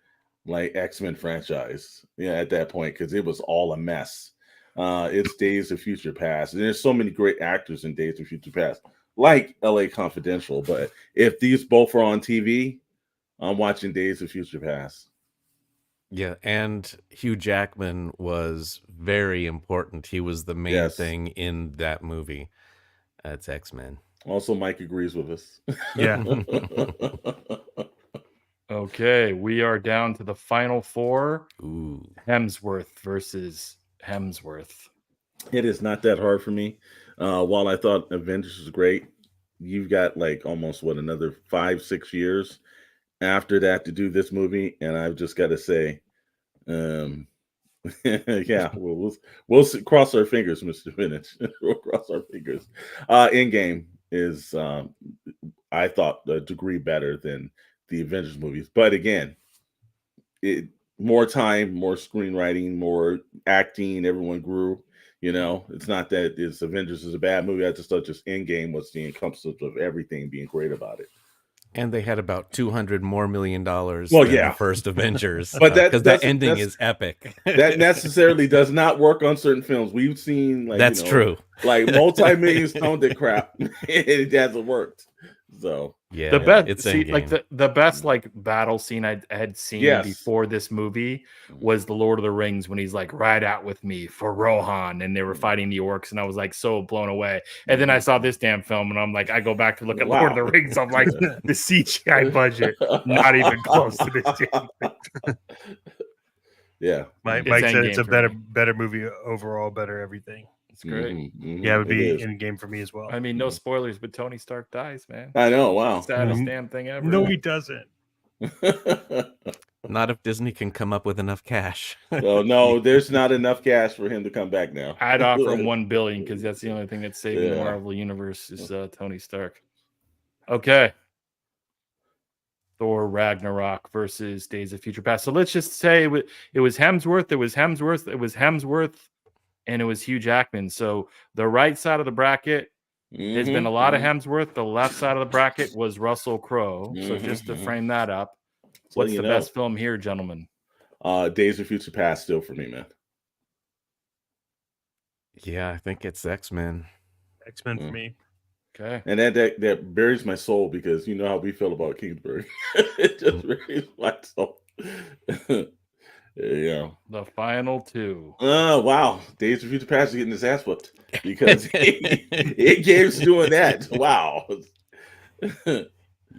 like X-Men franchise. Yeah, at that point, because it was all a mess. It's Days of Future Past. And there's so many great actors in Days of Future Past, like LA Confidential. But if these both are on TV, I'm watching Days of Future Past. Yeah, and Hugh Jackman was very important. He was the main thing in that movie. That's X-Men. Also, Mike agrees with us. Yeah. Okay, we are down to the final four. Ooh. Hemsworth versus Hemsworth. It is not that hard for me. While I thought Avengers was great, you've got like almost another 5-6 years after that to do this movie, and I've just got to say, yeah, we'll cross our fingers, Mr. Vintage. We'll cross our fingers. Endgame is, I thought, a degree better than the Avengers movies, but again, more time, more screenwriting, more acting. Everyone grew. It's not that Avengers is a bad movie. I just thought Endgame was the encompass of everything being great about it. And they had about $200 more million than the first Avengers. But because that ending is epic. That necessarily does not work on certain films. We've seen that's true. Like multi-million stoned it crap. It hasn't worked. So yeah, the best it's the best battle scene I had seen before this movie was the Lord of the Rings when he's like, ride out with me for Rohan, and they were fighting the orcs, and I was like so blown away. And then I saw this damn film, and I'm like, I go back to look at Lord of the Rings, I'm like, the CGI budget not even close to this damn. Yeah, Mike said it's a better movie overall, better everything. It's great. Yeah, it would be Endgame for me as well. I mean, no spoilers, but Tony Stark dies, man. I know. Wow. Saddest damn thing ever. No, he doesn't. Not if Disney can come up with enough cash. Well, no, there's not enough cash for him to come back now. I'd offer him $1 billion because that's the only thing that's saving the Marvel universe is Tony Stark. Okay. Thor Ragnarok versus Days of Future Past. So let's just say it was Hemsworth, and it was Hugh Jackman. So the right side of the bracket has been a lot of Hemsworth. The left side of the bracket was Russell Crowe. So just to frame that up, what's the best film here, gentlemen? Days of Future Past still for me, man. Yeah, I think it's X-Men. X-Men for me. Okay. And that buries my soul because you know how we feel about Kingsbury. It just buries my soul. Yeah. The final two. Wow. Days of Future Past is getting his ass whooped because Endgame's doing that. Wow.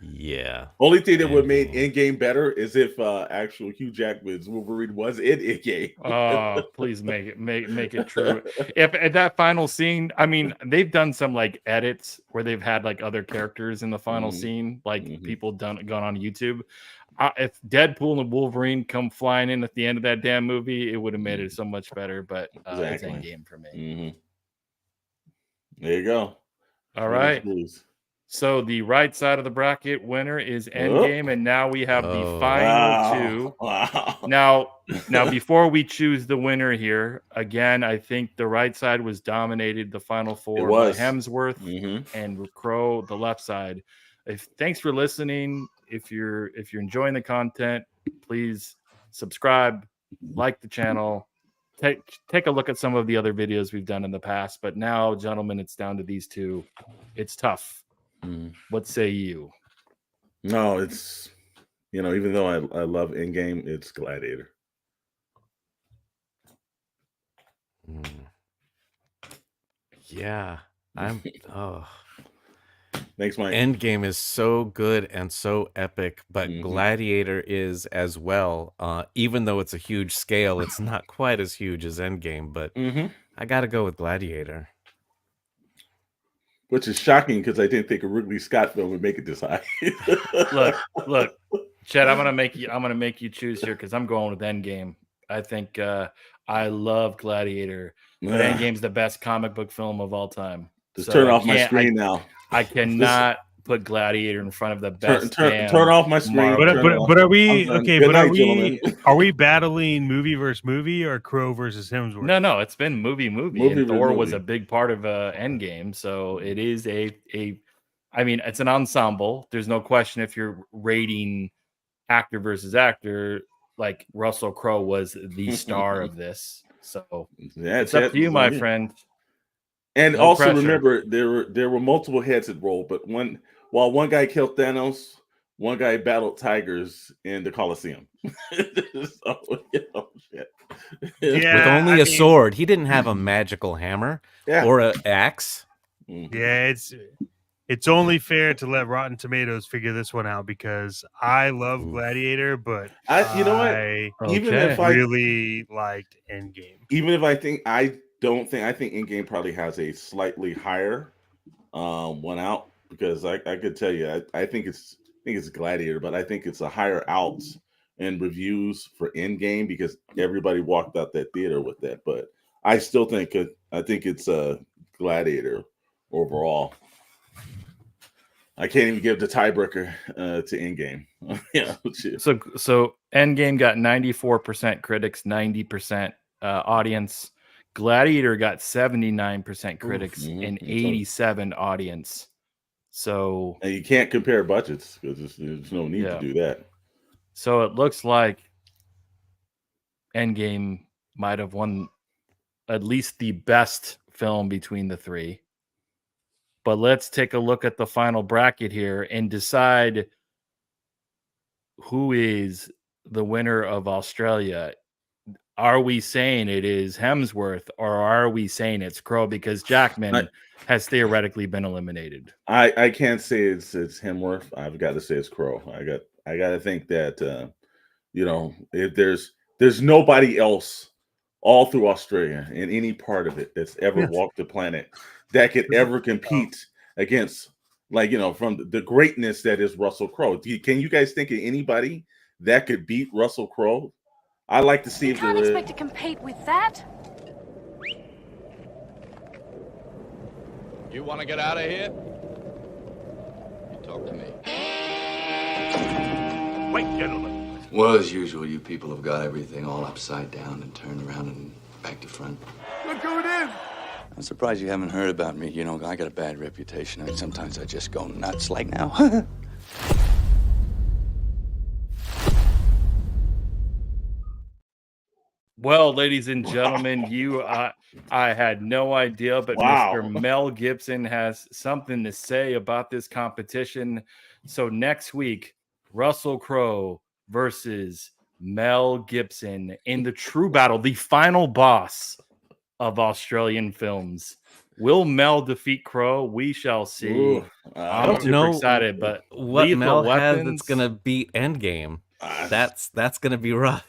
Yeah. Only thing that would Endgame. make Endgame better is if actual Hugh Jackman's Wolverine was in Endgame. Oh, please make it true. If that final scene, I mean, they've done some like edits where they've had like other characters in the final scene, like people gone on YouTube. If Deadpool and Wolverine come flying in at the end of that damn movie, it would have made it so much better. But it's Endgame for me. There you go. All right. So the right side of the bracket winner is Endgame, and now we have the final two. Wow. Now, before we choose the winner here, again, I think the right side was dominated. The final four by Hemsworth and Crowe, the left side. Thanks for listening. If you're enjoying the content, please subscribe, like the channel. Take a look at some of the other videos we've done in the past. But now, gentlemen, it's down to these two. It's tough. What say you? No, it's, even though I love Endgame, it's Gladiator. Yeah, Thanks, Mike. Endgame is so good and so epic, but Gladiator is as well. Even though it's a huge scale, it's not quite as huge as Endgame, but I gotta go with Gladiator. Which is shocking because I didn't think a Ridley Scott film would make it this high. look, Chet, I'm gonna make you choose here because I'm going with Endgame. I think I love Gladiator, but Endgame's the best comic book film of all time. Just turn off my screen now. I cannot put Gladiator in front of the best. Turn off my screen. But are we okay? But gentlemen. Are we battling movie versus movie or Crowe versus Hemsworth? No, it's been movie. And Thor was a big part of Endgame, so it is I mean, it's an ensemble. There's no question if you're rating actor versus actor, like Russell Crowe was the star of this. So it's up to you, my friend. And also remember, there were multiple heads that rolled, but while one guy killed Thanos, one guy battled tigers in the Colosseum. So, shit. Yeah, with only a sword. He didn't have a magical hammer or an axe. Yeah, it's only fair to let Rotten Tomatoes figure this one out because I love Gladiator, but I really liked Endgame. Even if I think Endgame probably has a slightly higher one out because I could tell you I think it's Gladiator, but I think it's a higher outs and reviews for Endgame because everybody walked out that theater with that. But I still think it's Gladiator overall. I can't even give the tiebreaker to Endgame. Yeah. So Endgame got 94% critics, 90% audience. Gladiator got 79% critics and 87% audience. So and you can't compare budgets because there's no need to do that. So it looks like Endgame might have won at least the best film between the three. But let's take a look at the final bracket here and decide who is the winner of Australia. Are we saying it is Hemsworth or are we saying it's Crowe because Jackman has theoretically been eliminated? I can't say it's Hemsworth. I've got to say it's Crowe. I got to think that if there's nobody else all through Australia in any part of it that's ever walked the planet that could ever compete against from the greatness that is Russell Crowe. Can you guys think of anybody that could beat Russell Crowe? I like to see you can't expect to compete with that. You want to get out of here? You talk to me. Wait, gentlemen. Well, as usual, you people have got everything all upside down and turned around and back to front. Look who it is. I'm surprised you haven't heard about me. You know, I got a bad reputation. I mean, sometimes I just go nuts like now. Well, ladies and gentlemen, I had no idea, but Mr. Mel Gibson has something to say about this competition. So next week, Russell Crowe versus Mel Gibson in the true battle, the final boss of Australian films. Will Mel defeat Crowe? We shall see. Ooh, I don't know excited, but what Lethal Mel has Weapons, that's gonna beat Endgame. That's gonna be rough.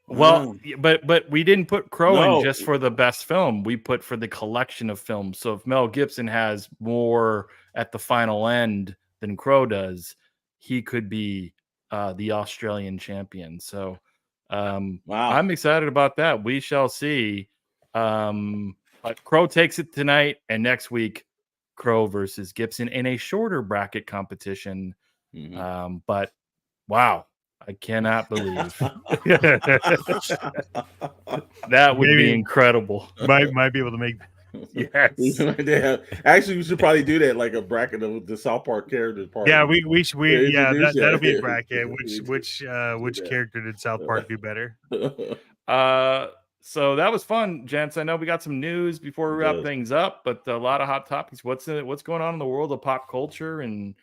Well, but we didn't put Crowe in No. just for the best film. We put for the collection of films. So if Mel Gibson has more at the final end than Crowe does, he could be the Australian champion. So I'm excited about that. We shall see. But Crowe takes it tonight, and next week, Crowe versus Gibson in a shorter bracket competition. But wow, I cannot believe that would be incredible. Might be able to make. Yes. Actually, we should probably do that, like a bracket of the South Park characters. Part. Yeah, that'll be a bracket. Yeah, Which character did South Park do better? So that was fun, gents. I know we got some news before we wrap things up, but a lot of hot topics. What's going on in the world of pop culture and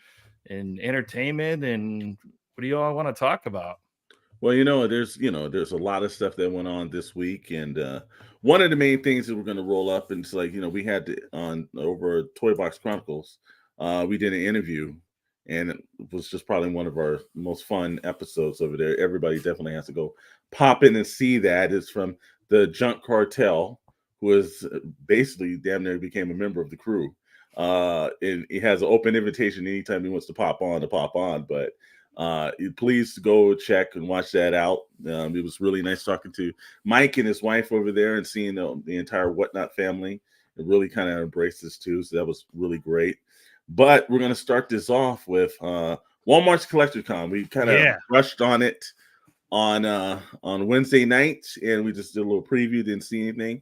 entertainment, and what do you all want to talk about? Well, there's a lot of stuff that went on this week, and one of the main things that we're going to roll up, and it's like, we had on over Toy Box Chronicles, we did an interview, and it was just probably one of our most fun episodes over there. Everybody definitely has to go pop in and see that. It's from the Junk Cartel, who is basically damn near became a member of the crew. And he has an open invitation anytime he wants to pop on, but please go check and watch that out. It was really nice talking to Mike and his wife over there and seeing the entire Whatnot family. It really kind of embraced this too, so that was really great. But we're going to start this off with Walmart's Collector Con. We kind of rushed on it on Wednesday night, and we just did a little preview, didn't see anything.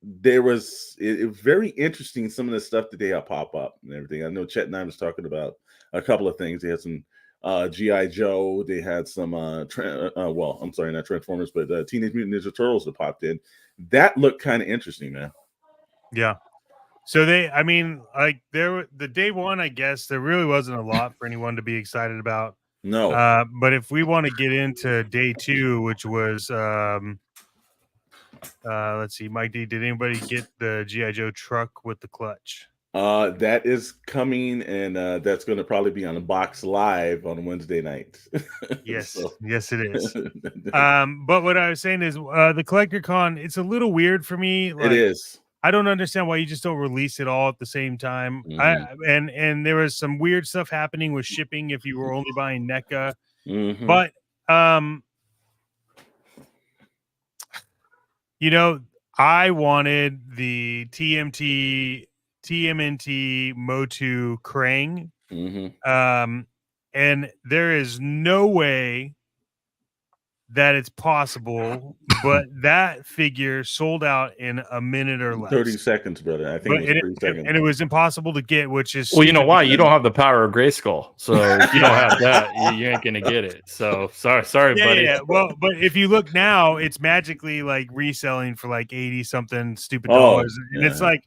There was it was very interesting, some of the stuff that they had pop up and everything. I know Chet and I was talking about a couple of things. They had some G.I. Joe, they had some not Transformers, but Teenage Mutant Ninja Turtles that popped in. That looked kind of interesting, man. Yeah. So the day one, I guess there really wasn't a lot for anyone to be excited about. No. But if we want to get into day two, which was let's see, Mike D, did anybody get the G.I. Joe truck with the clutch? That is coming, and that's going to probably be on the Box Live on Wednesday night. Yes, yes, it is. But what I was saying is the Collector Con, it's a little weird for me. It is. I don't understand why you just don't release it all at the same time. And there was some weird stuff happening with shipping if you were only buying NECA. But I wanted the TMNT Motu Krang. And there is no way that it's possible, but that figure sold out in a minute or less. 30 seconds, brother. I think it was 30 seconds. And it was impossible to get, which is... Well, you know why? You don't have the power of Grayskull. So if you don't have that, you ain't going to get it. So sorry, buddy. Yeah. Well, but if you look now, it's magically like reselling for like 80-something stupid dollars. And it's like,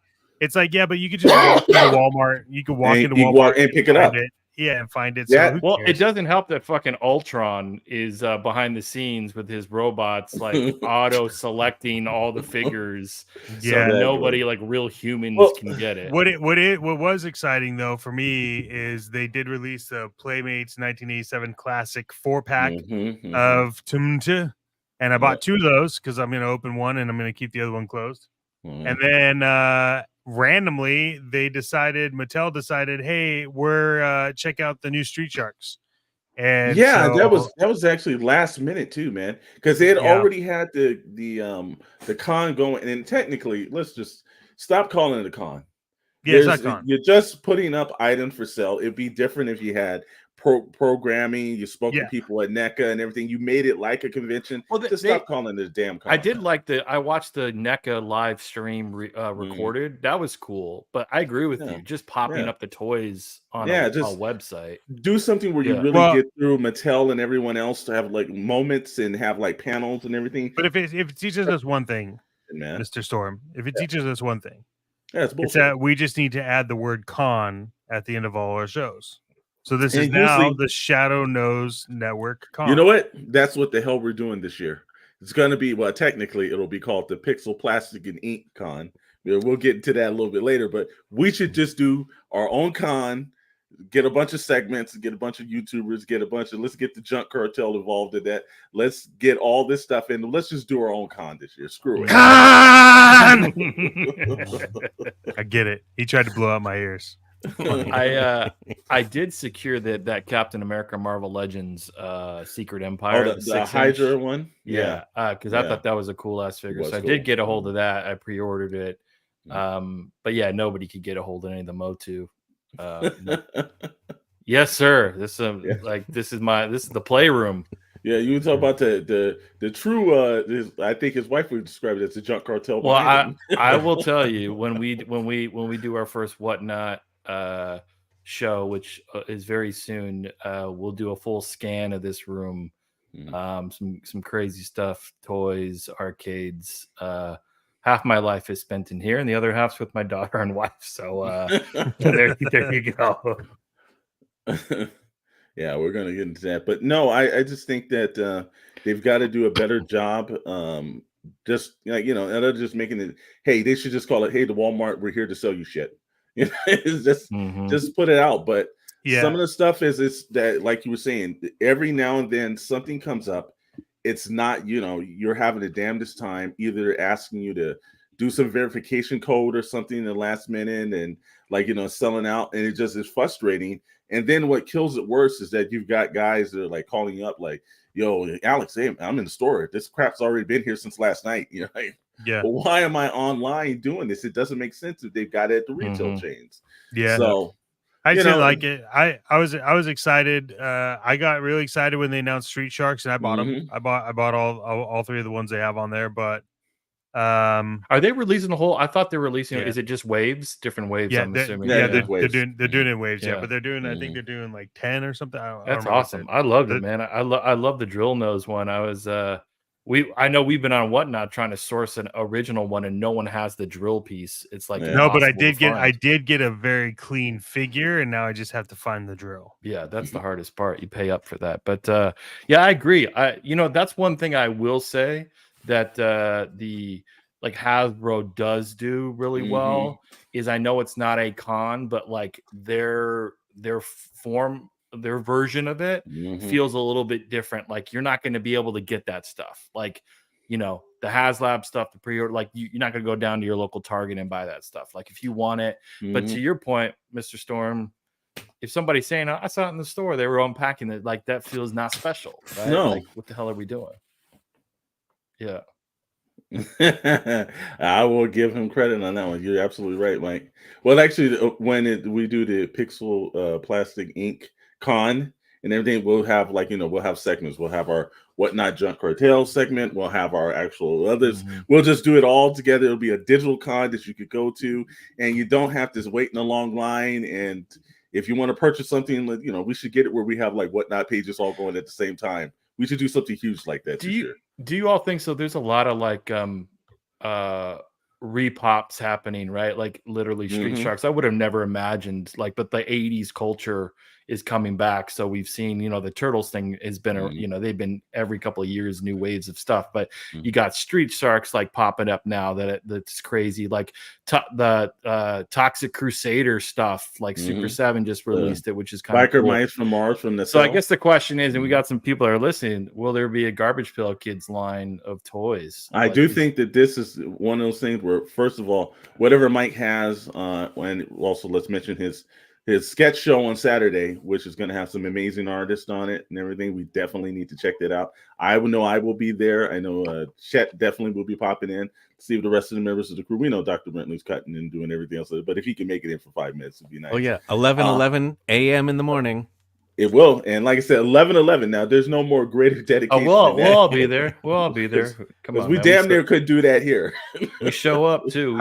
yeah, but you could just walk into Walmart. You could walk into Walmart and pick it up. Yeah, and find it. Yeah. So well, it doesn't help that fucking Ultron is behind the scenes with his robots, like auto selecting all the figures. Yeah, so nobody like real humans can get it. What was exciting though for me is they did release the Playmates 1987 classic 4-pack of Tumta, and I bought 2 of those because I'm going to open one and I'm going to keep the other one closed. And then randomly Mattel decided, hey, we're check out the new Street Sharks. And that was actually last minute too, man, because they had already had the con going, and technically, let's just stop calling it a con. Yeah, it's not con. You're just putting up items for sale. It'd be different if you had programming, you spoke to people at NECA and everything. You made it like a convention. Well, stop calling it a damn con. I did like I watched the NECA live stream recorded. That was cool. But I agree with you. Just popping up the toys on a website. Do something where you really get through Mattel and everyone else to have like moments and have like panels and everything. But if it teaches us one thing, Mr. Storm, if it teaches us one thing, it's that we just need to add the word con at the end of all our shows. So this is And now usually- the Shadow Nose Network Con. You know what? That's what the hell we're doing this year. It's going to be, well, technically, it'll be called the Pixel Plastic and Ink Con. We'll get into that a little bit later, but we should just do our own con, get a bunch of segments, get a bunch of YouTubers, let's get the Junk Cartel involved in that. Let's get all this stuff in. Let's just do our own con this year. Screw it. Con! I get it. He tried to blow out my ears. I did secure that Captain America Marvel Legends Secret Empire, the 6-inch Hydra one. Yeah, because I thought that was a cool ass figure. So I did get a hold of that. I pre-ordered it. But yeah, nobody could get a hold of any of the Motu. Yes, sir. This is the playroom. Yeah, you talk about the true. I think his wife would describe it as the Junk Cartel. Well, I will tell you when we do our first Whatnot show, which is very soon, we'll do a full scan of this room. Some crazy stuff, toys, arcades. Half my life is spent in here, and the other half's with my daughter and wife. So there you go. Yeah, we're gonna get into that, but no, I just think that they've got to do a better job. Just they're just making it. Hey, they should just call it. Hey, the Walmart, we're here to sell you shit. It's just put it out. But some of the stuff is that, like you were saying, every now and then something comes up. It's not, you're having the damnedest time either asking you to do some verification code or something in the last minute and selling out, and it just is frustrating. And then what kills it worse is that you've got guys that are like calling you up like, yo, Alex, hey, I'm in the store. This crap's already been here since last night. Yeah. Well, why am I online doing this? It doesn't make sense if they've got it at the retail chains. Yeah. So I didn't like it. I was excited. I got really excited when they announced Street Sharks, and I bought them. I bought all three of the ones they have on there. But are they releasing the whole? I thought they were releasing. Is it just waves? Different waves? Yeah, I'm assuming. They're doing it in waves. Yeah, but they're doing. I think they're doing like 10 or something. That's awesome. I loved it, man. I love the drill nose one. I was I know we've been on Whatnot trying to source an original one, and no one has the drill piece. It's like no, but I did get a very clean figure, and now I just have to find the drill. Yeah, that's the hardest part. You pay up for that, but yeah, I agree. That's one thing I will say that the Hasbro does do really well is I know it's not a con, but like their version of it feels a little bit different. Like you're not going to be able to get that stuff. Like, the HasLab stuff, the pre-order, like you're not going to go down to your local Target and buy that stuff. Like if you want it, but to your point, Mr. Storm, if somebody's saying, I saw it in the store, they were unpacking it, like that feels not special, right? No. Like what the hell are we doing? Yeah. I will give him credit on that one. You're absolutely right, Mike. Well, actually, when we do the Pixel Plastic Ink Con and everything, we'll have we'll have segments. We'll have our Whatnot Junk Cartel segment. We'll have our actual others. We'll just do it all together. It'll be a digital con that you could go to, and you don't have to wait in a long line. And if you want to purchase something, we should get it where we have like Whatnot pages all going at the same time. We should do something huge like that. Do you all think so? There's a lot of repops happening, right? Like literally Street Sharks. I would have never imagined but the 80s culture is coming back. So we've seen, the Turtles thing has been, they've been every couple of years, new waves of stuff, but you got Street Sharks popping up now that's crazy. Like the Toxic Crusader stuff, like Super 7 just released it, which is kind of Biker cool. Mice from Mars from the So I guess the question is, and we got some people that are listening, will there be a Garbage Pail Kids line of toys? I do think that this is one of those things where, first of all, whatever Mike has, and also let's mention his sketch show on Saturday, which is going to have some amazing artists on it and everything. We definitely need to check that out. I will be there. I know Chet definitely will be popping in to see if the rest of the members of the crew. We know Dr. Brentley's cutting and doing everything else, but if he can make it in for 5 minutes, it'd be nice. Oh yeah, 11 a.m. in the morning. It will, and like I said, 11. Now, there's no more greater dedication. Oh, we'll all be there. We'll all be there. Come on, we damn near could do that here. We show up too.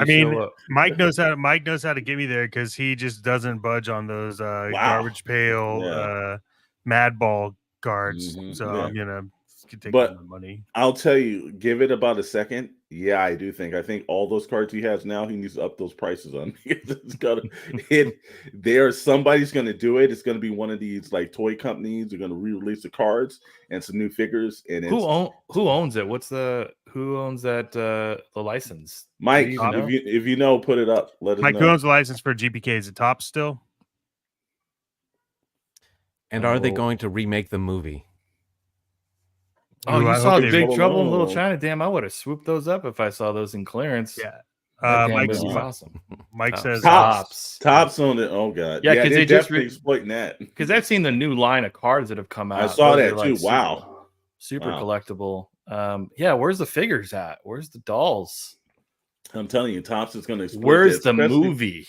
Mike knows how to get me there because he just doesn't budge on those garbage pail Mad Ball guards. So I'm gonna could take But all my money. I'll tell you, give it about a second. Yeah, I do think. I think all those cards he has now, he needs to up those prices on. It's gotta, somebody's gonna do it. It's gonna be one of these like toy companies. They're gonna re-release the cards and some new figures. And who owns it? Who owns that the license? Mike, Do you even know? if you know, put it up. Let us Mike, know. who owns the license for GPK? Is it Top still? And are they going to remake the movie? Oh, Ooh, you I saw hope they Big will. Trouble in Little China? Damn, I would have swooped those up if I saw those in clearance. Yeah. That damn Mike, movie's awesome. Mike says Tops on it. Oh god, Yeah, because they just definitely exploiting that. because I've seen the new line of cards that have come out. I saw Those that are, too. like, Wow, super Wow. collectible. Yeah, where's the figures at? Where's the dolls? I'm telling you, Tops is going to exploit Where's that, the especially movie?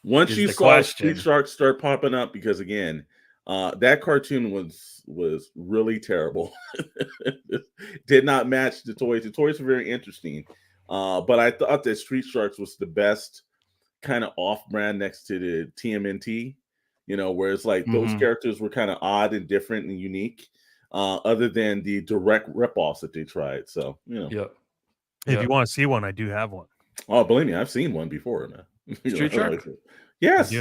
once is you the saw question. Street Sharks start popping up, because again, that cartoon was really terrible. Did not match the toys. The toys were very interesting, but I thought that Street Sharks was the best kind of off-brand next to the TMNT. Where it's like those characters were kind of odd and different and unique, other than the direct rip-offs that they tried. So Yep. if you want to see one, I do have one. Oh, believe me, I've seen one before, man. Street Shark? Yes.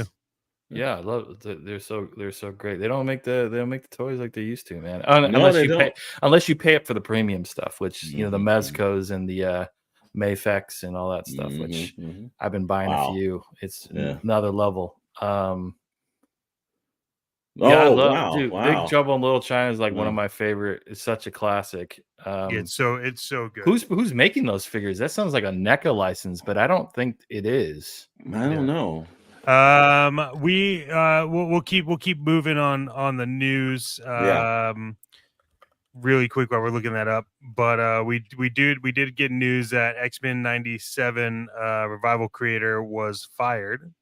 Yeah. I love it. They're so great. They don't make the toys like they used to, man. No, Unless they you don't. unless you pay up for the premium stuff, which the Mhm. Mezcos and the Mayfex and all that stuff, which Mhm. I've been buying Wow. a few. It's Yeah. another level. Oh, Yeah, I love wow. dude. Wow. Big Trouble in Little China is like one of Wow. my favorite. It's such a classic. It's so good. Who's making those figures? That sounds like a NECA license, but I don't think it is. I don't know. We'll keep moving on the news. Yeah. Really quick while we're looking that up, but we did get news that X-Men 97 revival creator was fired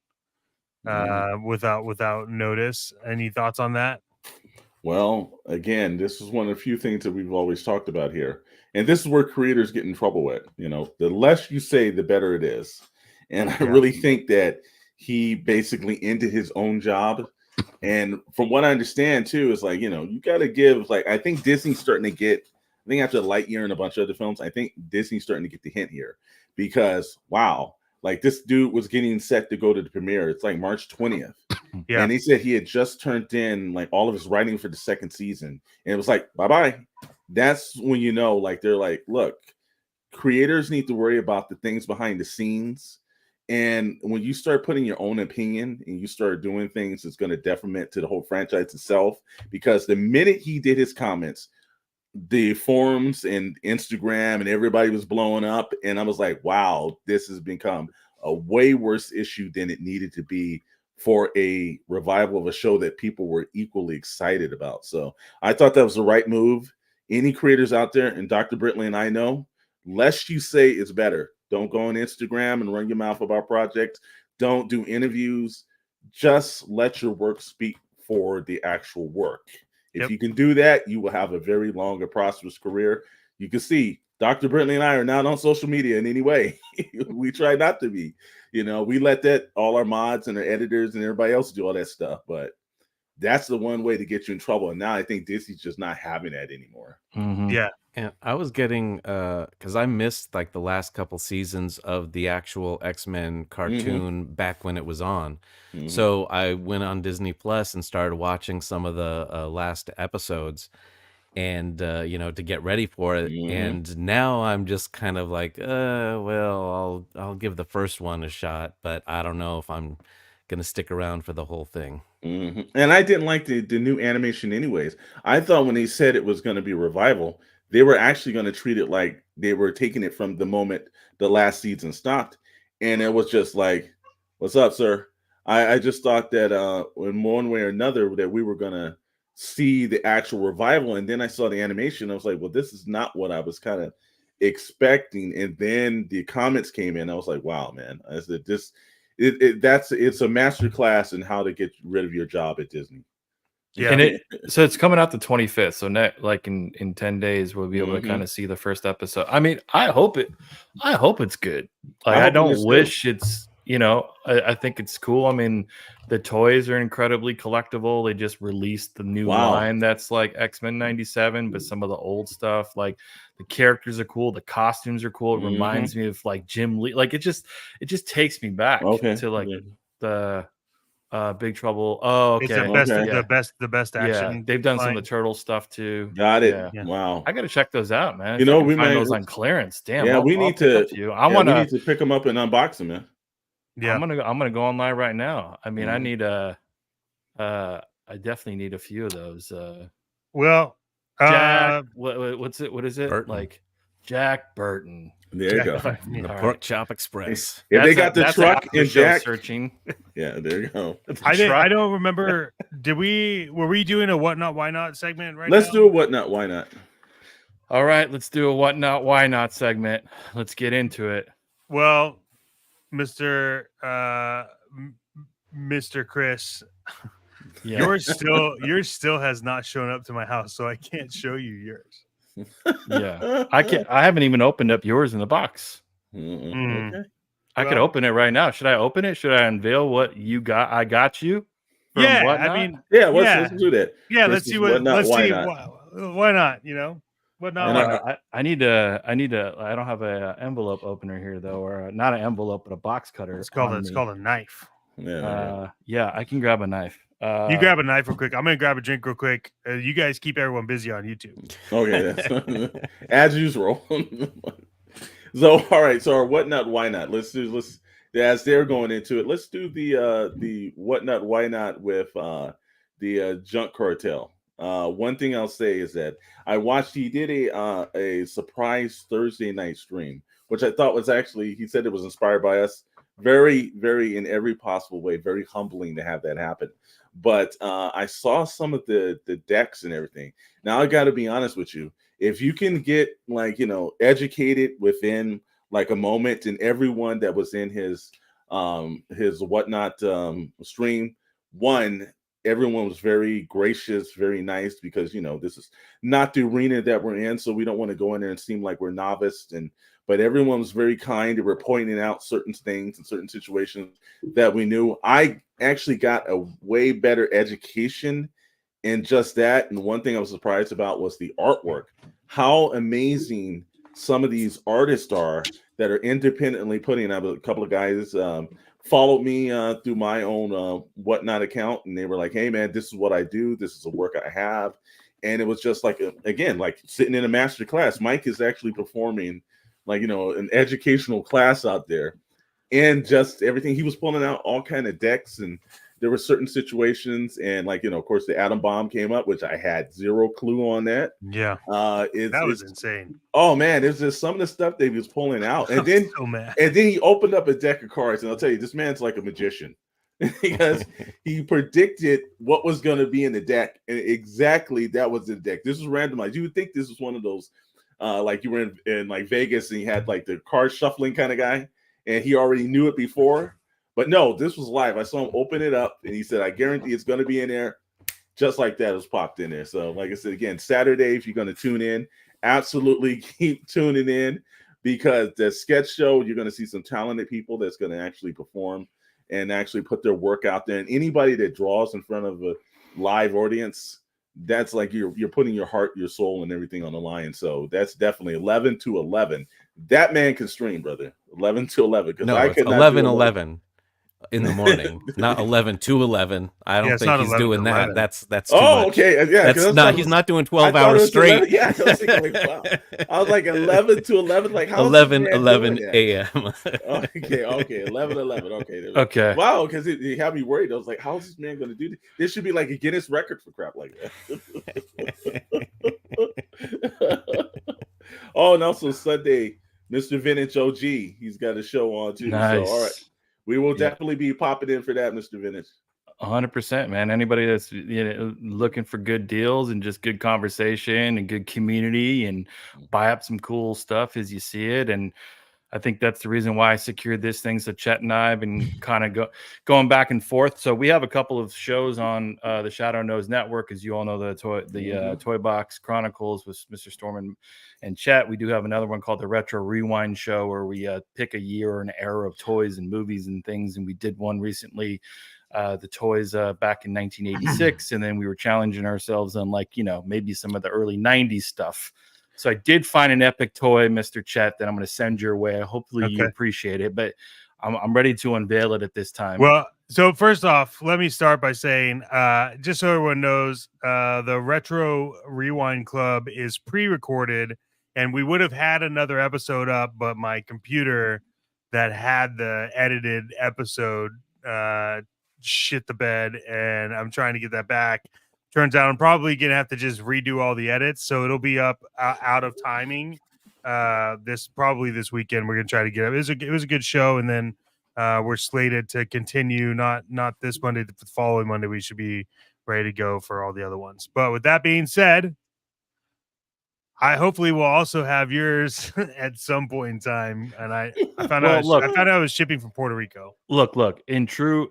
without notice. Any thoughts on that? Well, again, this is one of the few things that we've always talked about here. And this is where creators get in trouble with. The less you say, the better it is. And I really think that he basically ended his own job. And from what I understand too, is like, you got to give, like, I think Disney's starting to get, I think after Lightyear and a bunch of other films, I think Disney's starting to get the hint here, because wow, like this dude was getting set to go to the premiere. It's like March 20th. Yeah. And he said he had just turned in like all of his writing for the second season. And it was like, bye-bye. That's when like they're like, look, creators need to worry about the things behind the scenes. And when you start putting your own opinion and you start doing things that's going to detriment to the whole franchise itself, because the minute he did his comments, the forums and Instagram and everybody was blowing up. And I was like, wow, this has become a way worse issue than it needed to be for a revival of a show that people were equally excited about. So I thought that was the right move. Any creators out there, and Dr. Brittley and I know, less you say is better. Don't go on Instagram and run your mouth about projects. Don't do interviews. Just let your work speak for the actual work. If you can do that, you will have a very long and prosperous career. You can see Dr. Brittley and I are not on social media in any way. We try not to be. We let that all our mods and our editors and everybody else do all that stuff. But that's the one way to get you in trouble. And now I think Disney's just not having that anymore. Yeah. And I was getting because I missed like the last couple seasons of the actual X-Men cartoon back when it was on. So I went on Disney Plus and started watching some of the last episodes, and to get ready for it. And now I'm just kind of like, well, I'll give the first one a shot, but I don't know if I'm gonna stick around for the whole thing. And I didn't like the new animation anyways. I thought when they said it was going to be a revival, they were actually going to treat it like they were taking it from the moment the last season stopped. And it was just like, what's up, sir? I just thought that in one way or another that we were going to see the actual revival. And then I saw the animation. I was like, well, this is not what I was kind of expecting. And then the comments came in. I was like, wow, man. I said, it's a master class in how to get rid of your job at Disney. Yeah. And so it's coming out the 25th. So like in 10 days, we'll be able to kind of see the first episode. I mean, I hope it's good. Like I don't wish it's I think it's cool. I mean, the toys are incredibly collectible. They just released the new line that's like X-Men 97, but some of the old stuff, like the characters are cool, the costumes are cool. It reminds me of like Jim Lee. Like it just takes me back to like the Big Trouble. Oh, okay. It's the best action. Yeah, they've done some of the turtle stuff too. Got it. Yeah. Wow. I got to check those out, man. You know, we find might those on clearance. Damn. Yeah, we need to. We need to pick them up and unbox them, man. Yeah, I'm gonna go online right now. I mean, I need I definitely need a few of those. Jack, what's it? What is it? Burton. Like Jack Burton. There you go. The Pork Chop Express. If they got the truck and Jack searching. Yeah, there you go. I don't remember. Were we doing a what not why not segment right Let's now? do a what not why not. All right, let's do a what not why not segment. Let's get into it. Well, Mr. Chris, yours still has not shown up to my house, so I can't show you yours. Yeah, I haven't even opened up yours in the box. Okay. I could open it right now. Should I open it? Should I unveil what you got? I got you. Yeah, Whatnot? I mean, let's do that. Yeah, Let's let's see what. Not, let's why see not? why not. You know, what not? I need to. I don't have an envelope opener here though, or not an envelope, but a box cutter. It's called a knife. Yeah, I can grab a knife. You grab a knife real quick. I'm gonna grab a drink real quick. You guys keep everyone busy on YouTube. Okay, as usual. So, all right. So, our what not, why not? Let's as they're going into it. Let's do the what not, why not with the Junk Cartel. One thing I'll say is that I watched. He did a surprise Thursday night stream, which I thought was actually. He said it was inspired by us. Very, very in every possible way. Very humbling to have that happen. But I saw some of the decks and everything. Now I got to be honest with you. If you can get educated within like a moment, and everyone that was in his whatnot stream, everyone was very gracious, very nice, because this is not the arena that we're in, so we don't want to go in there and seem like we're novice. But everyone was very kind. They were pointing out certain things and certain situations that we knew. I actually got a way better education in just that. And one thing I was surprised about was the artwork. How amazing some of these artists are that are independently putting out. A couple of guys followed me through my own whatnot account, and they were like, "Hey man, this is what I do. This is the work I have." And it was just like like sitting in a master class. Mike is actually performing an educational class out there, and just everything. He was pulling out all kind of decks, and there were certain situations, and of course the atom bomb came up, which I had zero clue on that. Yeah, that was insane. Oh man, it's just some of the stuff that he was pulling out, and then and then he opened up a deck of cards, and I'll tell you, this man's like a magician. Because he predicted what was going to be in the deck, and exactly that was the deck. This was randomized. You would think this was one of those like you were in like Vegas and you had like the card shuffling kind of guy, and he already knew it before. But no, this was live. I saw him open it up, and he said, "I guarantee it's going to be in there." Just like that, it was popped in there. So, like I said again, Saturday, if you're going to tune in, absolutely keep tuning in, because the sketch show, you're going to see some talented people that's going to actually perform and actually put their work out there. And anybody that draws in front of a live audience, that's like you're putting your heart, your soul, and everything on the line. So that's definitely 11 to 11. That man can stream, brother. 11 to 11. No, it's 11 in the morning, not 11 to 11. I don't think he's doing that. That's too much. Okay, yeah. That's not. He's not doing 12 hours straight. 11, yeah, I was thinking, like, wow. I was like 11 to 11. Like how 11 a.m. Okay, 11. Okay. Okay. Wow, because it had me worried. I was like, how is this man going to do this? This should be like a Guinness record for crap like that. Oh, and also Sunday, Mr. Vintage OG, he's got a show on too. Nice. So, all right. We will definitely be popping in for that, Mr. Vintage. 100%, man. Anybody that's looking for good deals and just good conversation and good community, and buy up some cool stuff as you see it. And I think that's the reason why I secured this thing. So Chet and I have been kind of going back and forth. So we have a couple of shows on the Shadow Knows Network, as you all know, the Toy Box Chronicles with Mr. Storm and Chet. We do have another one called the Retro Rewind Show, where we pick a year or an era of toys and movies and things. And we did one recently, the toys back in 1986, and then we were challenging ourselves on, like, maybe some of the early 90s stuff. So I did find an epic toy, Mr. Chet, that I'm going to send your way. Hopefully you appreciate it, but I'm ready to unveil it at this time. Well, so first off, let me start by saying, just so everyone knows, the Retro Rewind Club is pre-recorded, and we would have had another episode up, but my computer that had the edited episode shit the bed, and I'm trying to get that back. Turns out I'm probably gonna have to just redo all the edits, so it'll be up out of timing. This weekend we're gonna try to get up. It was a good show, and then we're slated to continue. Not this Monday, the following Monday. We should be ready to go for all the other ones. But with that being said, I hopefully will also have yours at some point in time. And I found out I was shipping from Puerto Rico. Look, in true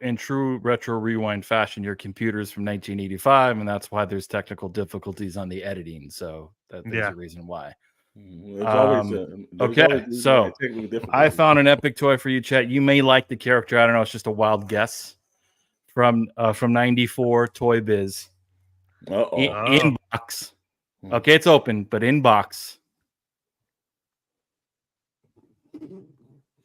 Retro Rewind fashion, your computer's from 1985, and that's why there's technical difficulties on the editing. So there's a reason why. So I found an epic toy for you, Chet. You may like the character. I don't know. It's just a wild guess from 94 Toy Biz. In box. Okay, it's open, but in box.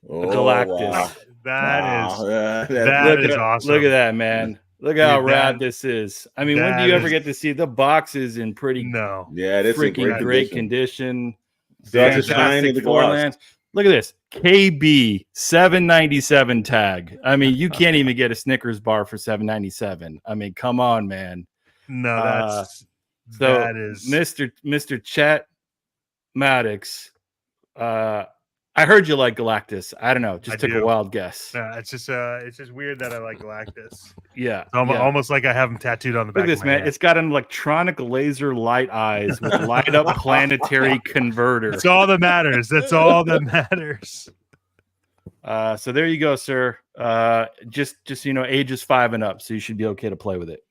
Galactus. Wow. That is awesome. Look at that, man. Look how rad this is. I mean, when do you ever get to see the boxes in pretty freaking great condition? Fantastic Forlands. Look at this. KB 797 tag. I mean, you can't even get a Snickers bar for 797. I mean, come on, man. No, that is Mr. Chet Maddox. I heard you like Galactus. I don't know. Just took a wild guess. It's just weird that I like Galactus. Yeah. It's almost like I have him tattooed on the back. Look at this, man. Head. It's got an electronic laser light eyes with light up planetary converter. That's all that matters. That's all that matters. So there you go, sir. Just ages 5 and up, so you should be okay to play with it.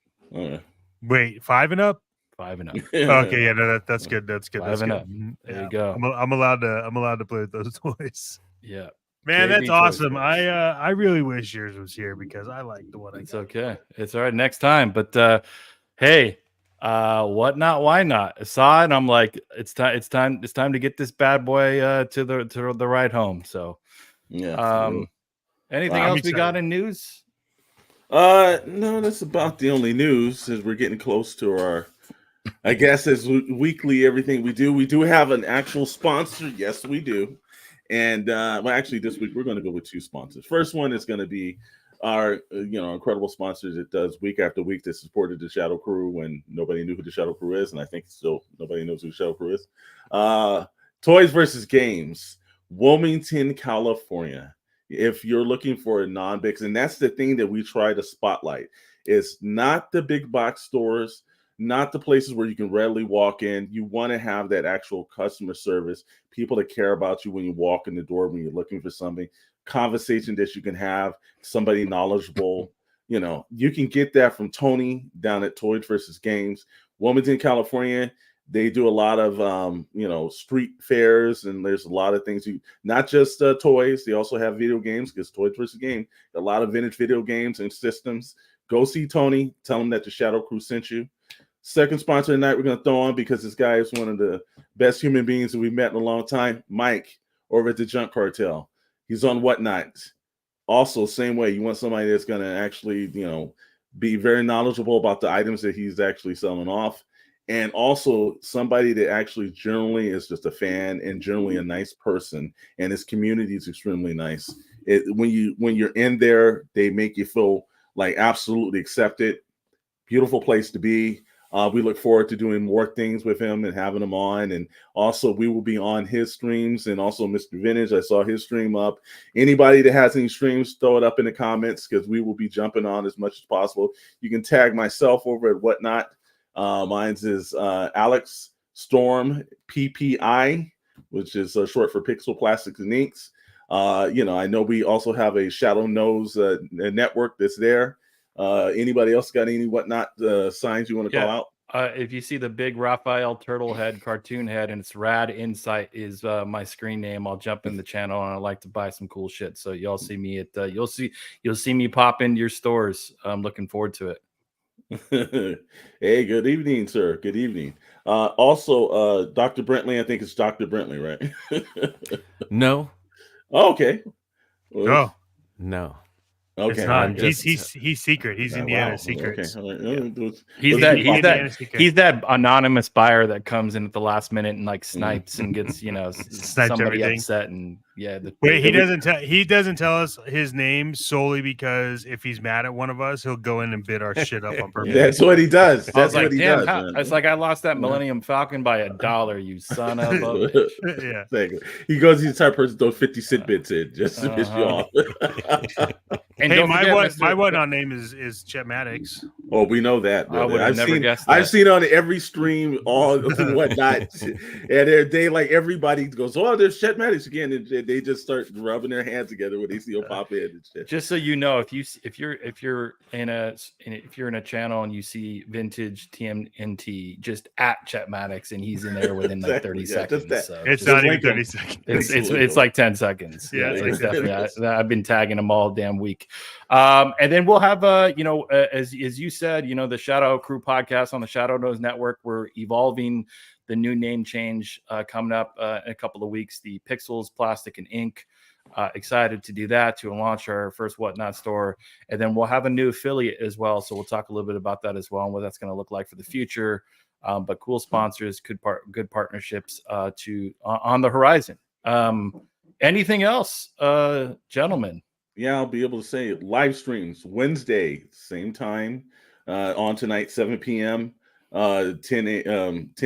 Wait, 5 and up? 5 and up. Okay, yeah, no, that's good. That's good. 5 and up. There you go. I'm allowed to play with those toys. Yeah, man, that's awesome. I really wish yours was here because I like the one. It's okay. It's all right next time. But hey, what not? Why not? I saw it. And I'm like, it's time to get this bad boy to the ride home. So yeah. Anything else we got in news? No, that's about the only news. As we're getting close to our, I guess, as weekly everything we do. We do have an actual sponsor. Yes, we do. And well, actually, this week we're going to go with 2 sponsors. First one is going to be our incredible sponsors. It does week after week that supported the Shadow Crew when nobody knew who the Shadow Crew is, and I think still nobody knows who the Shadow Crew is. Toys versus Games, Wilmington, California. If you're looking for a non-big, and that's the thing that we try to spotlight, is not the big box stores, not the places where you can readily walk in. You want to have that actual customer service, people that care about you when you walk in the door, when you're looking for something, conversation that you can have, somebody knowledgeable. You can get that from Tony down at Toys versus Games, Wilmington, California. They do a lot of, street fairs, and there's a lot of things. Not just toys. They also have video games because Toys versus Game, a lot of vintage video games and systems. Go see Tony. Tell him that the Shadow Crew sent you. Second sponsor tonight we're going to throw on, because this guy is one of the best human beings that we've met in a long time, Mike, over at the Junk Cartel. He's on Whatnot. Also, same way, you want somebody that's going to actually, be very knowledgeable about the items that he's actually selling off. And also somebody that actually generally is just a fan and generally a nice person, and his community is extremely nice. When you're in there, they make you feel like absolutely accepted. Beautiful place to be. We look forward to doing more things with him and having him on. And also we will be on his streams, and also Mr. Vintage. I saw his stream up. Anybody that has any streams, throw it up in the comments, because we will be jumping on as much as possible. You can tag myself over at Whatnot. Mine's is Alex Storm PPI, which is short for Pixel Plastics and Inks. I know we also have a Shadow Knows network that's there. Anybody else got any whatnot signs you want to call out? If you see the big Raphael turtle head cartoon head and it's Rad Insight is my screen name, I'll jump in the channel and I like to buy some cool shit. So y'all see me at you'll see me pop into your stores. I'm looking forward to it. Hey, good evening, sir. Good evening. Also, Dr. Brentley, I think it's Dr. Brentley, right? No. Oh, okay. Oh, no. It's Okay. not. Just- He's secret. He's Indiana's secrets. Okay. He's that anonymous buyer that comes in at the last minute and like snipes and gets Snipes somebody everything. upset and Wait, he doesn't tell us his name solely because if he's mad at one of us, he'll go in and bid our shit up on purpose. That's what he does. I was That's like, what he damn, does. Man. it's like I lost that Millennium Falcon by $1, you son of a bitch. Yeah. Exactly. He goes, he's the type of person to throw 50-cent bits in just to piss you off. And Hey, don't forget, my whatnot name is Chet Maddox. Oh, we know that. I would have never guessed that. I've seen on every stream, all and whatnot, and they like everybody goes, "Oh, there's Chet Maddox again," and they just start rubbing their hands together when they see him pop in and shit. Just so you know, if you're in a channel and you see vintage TMNT, just at Chet Maddox and he's in there within like 30 seconds. So It's just not even like 30 seconds. it's like 10 seconds. Yeah, it's like definitely. I've been tagging them all damn week. And then we'll have as you said, the Shadow Crew podcast on the Shadow Knows Network. We're evolving the new name change coming up in a couple of weeks. The Pixels, Plastic, and Ink. Excited to do that, to launch our first Whatnot store. And then we'll have a new affiliate as well. So we'll talk a little bit about that as well and what that's going to look like for the future. But cool sponsors, good partnerships on the horizon. Anything else, gentlemen? Yeah, I'll be able to say live streams Wednesday, same time on tonight, 7 p.m., 10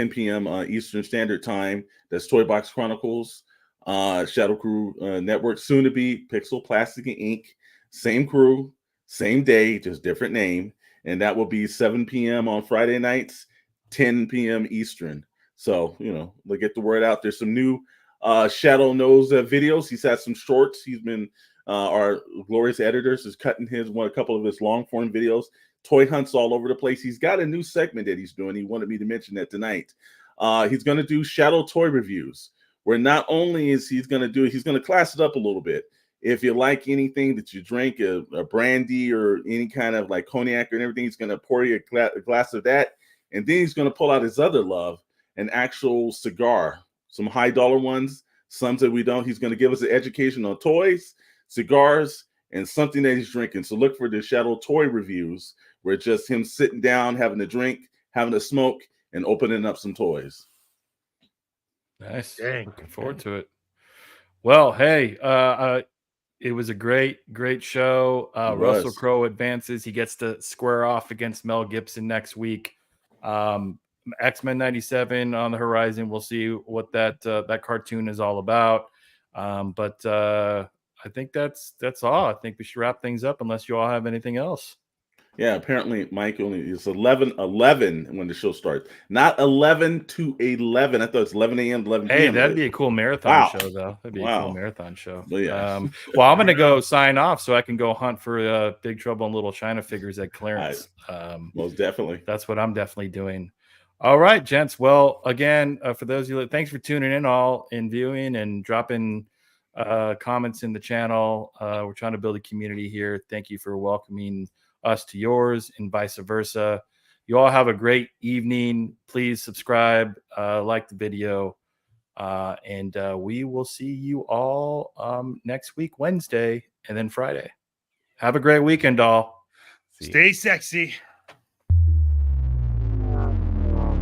p.m. Eastern Standard Time. That's Toy Box Chronicles, Shadow Crew Network, soon to be Pixel, Plastic, and Ink. Same crew, same day, just different name. And that will be 7 p.m. on Friday nights, 10 p.m. Eastern. So, we'll get the word out. There's some new Shadow Knows videos. He's had some shorts. He's been our glorious editors is cutting a couple of his long form videos, toy hunts all over the place. He's got a new segment that he's doing. He wanted me to mention that tonight. He's going to do Shadow toy reviews, where not only is he's going to class it up a little bit. If you like anything that you drink, a brandy or any kind of like cognac or everything, he's going to pour you a glass of that. And then he's going to pull out his other love, an actual cigar, some high dollar ones, some that we don't. He's going to give us an education on toys, cigars, and something that he's drinking. So look for the Shadow toy reviews, where it's just him sitting down, having a drink, having a smoke, and opening up some toys. Nice. Dang. Looking forward to it. Well, hey, it was a great show. Russell Crowe advances. He gets to square off against Mel Gibson next week. X-Men 97 on the horizon. We'll see what that cartoon is all about. But I think that's all. I think we should wrap things up unless you all have anything else. Yeah, apparently, Mike, it's 11 when the show starts. Not 11 to 11. I thought it's 11 a.m. 11 p.m. Hey, that'd be a cool marathon show, though. That'd be a cool marathon show. But yeah. Well, I'm going to go sign off so I can go hunt for Big Trouble in Little China figures at clearance. Most definitely. That's what I'm definitely doing. All right, gents. Well, again, for those of you, thanks for tuning in and viewing and dropping comments in the channel. We're trying to build a community here. Thank you for welcoming us to yours and vice versa. You all have a great evening. Please subscribe, like the video, and we will see you all next week, Wednesday, and then Friday. Have a great weekend, all. Stay sexy.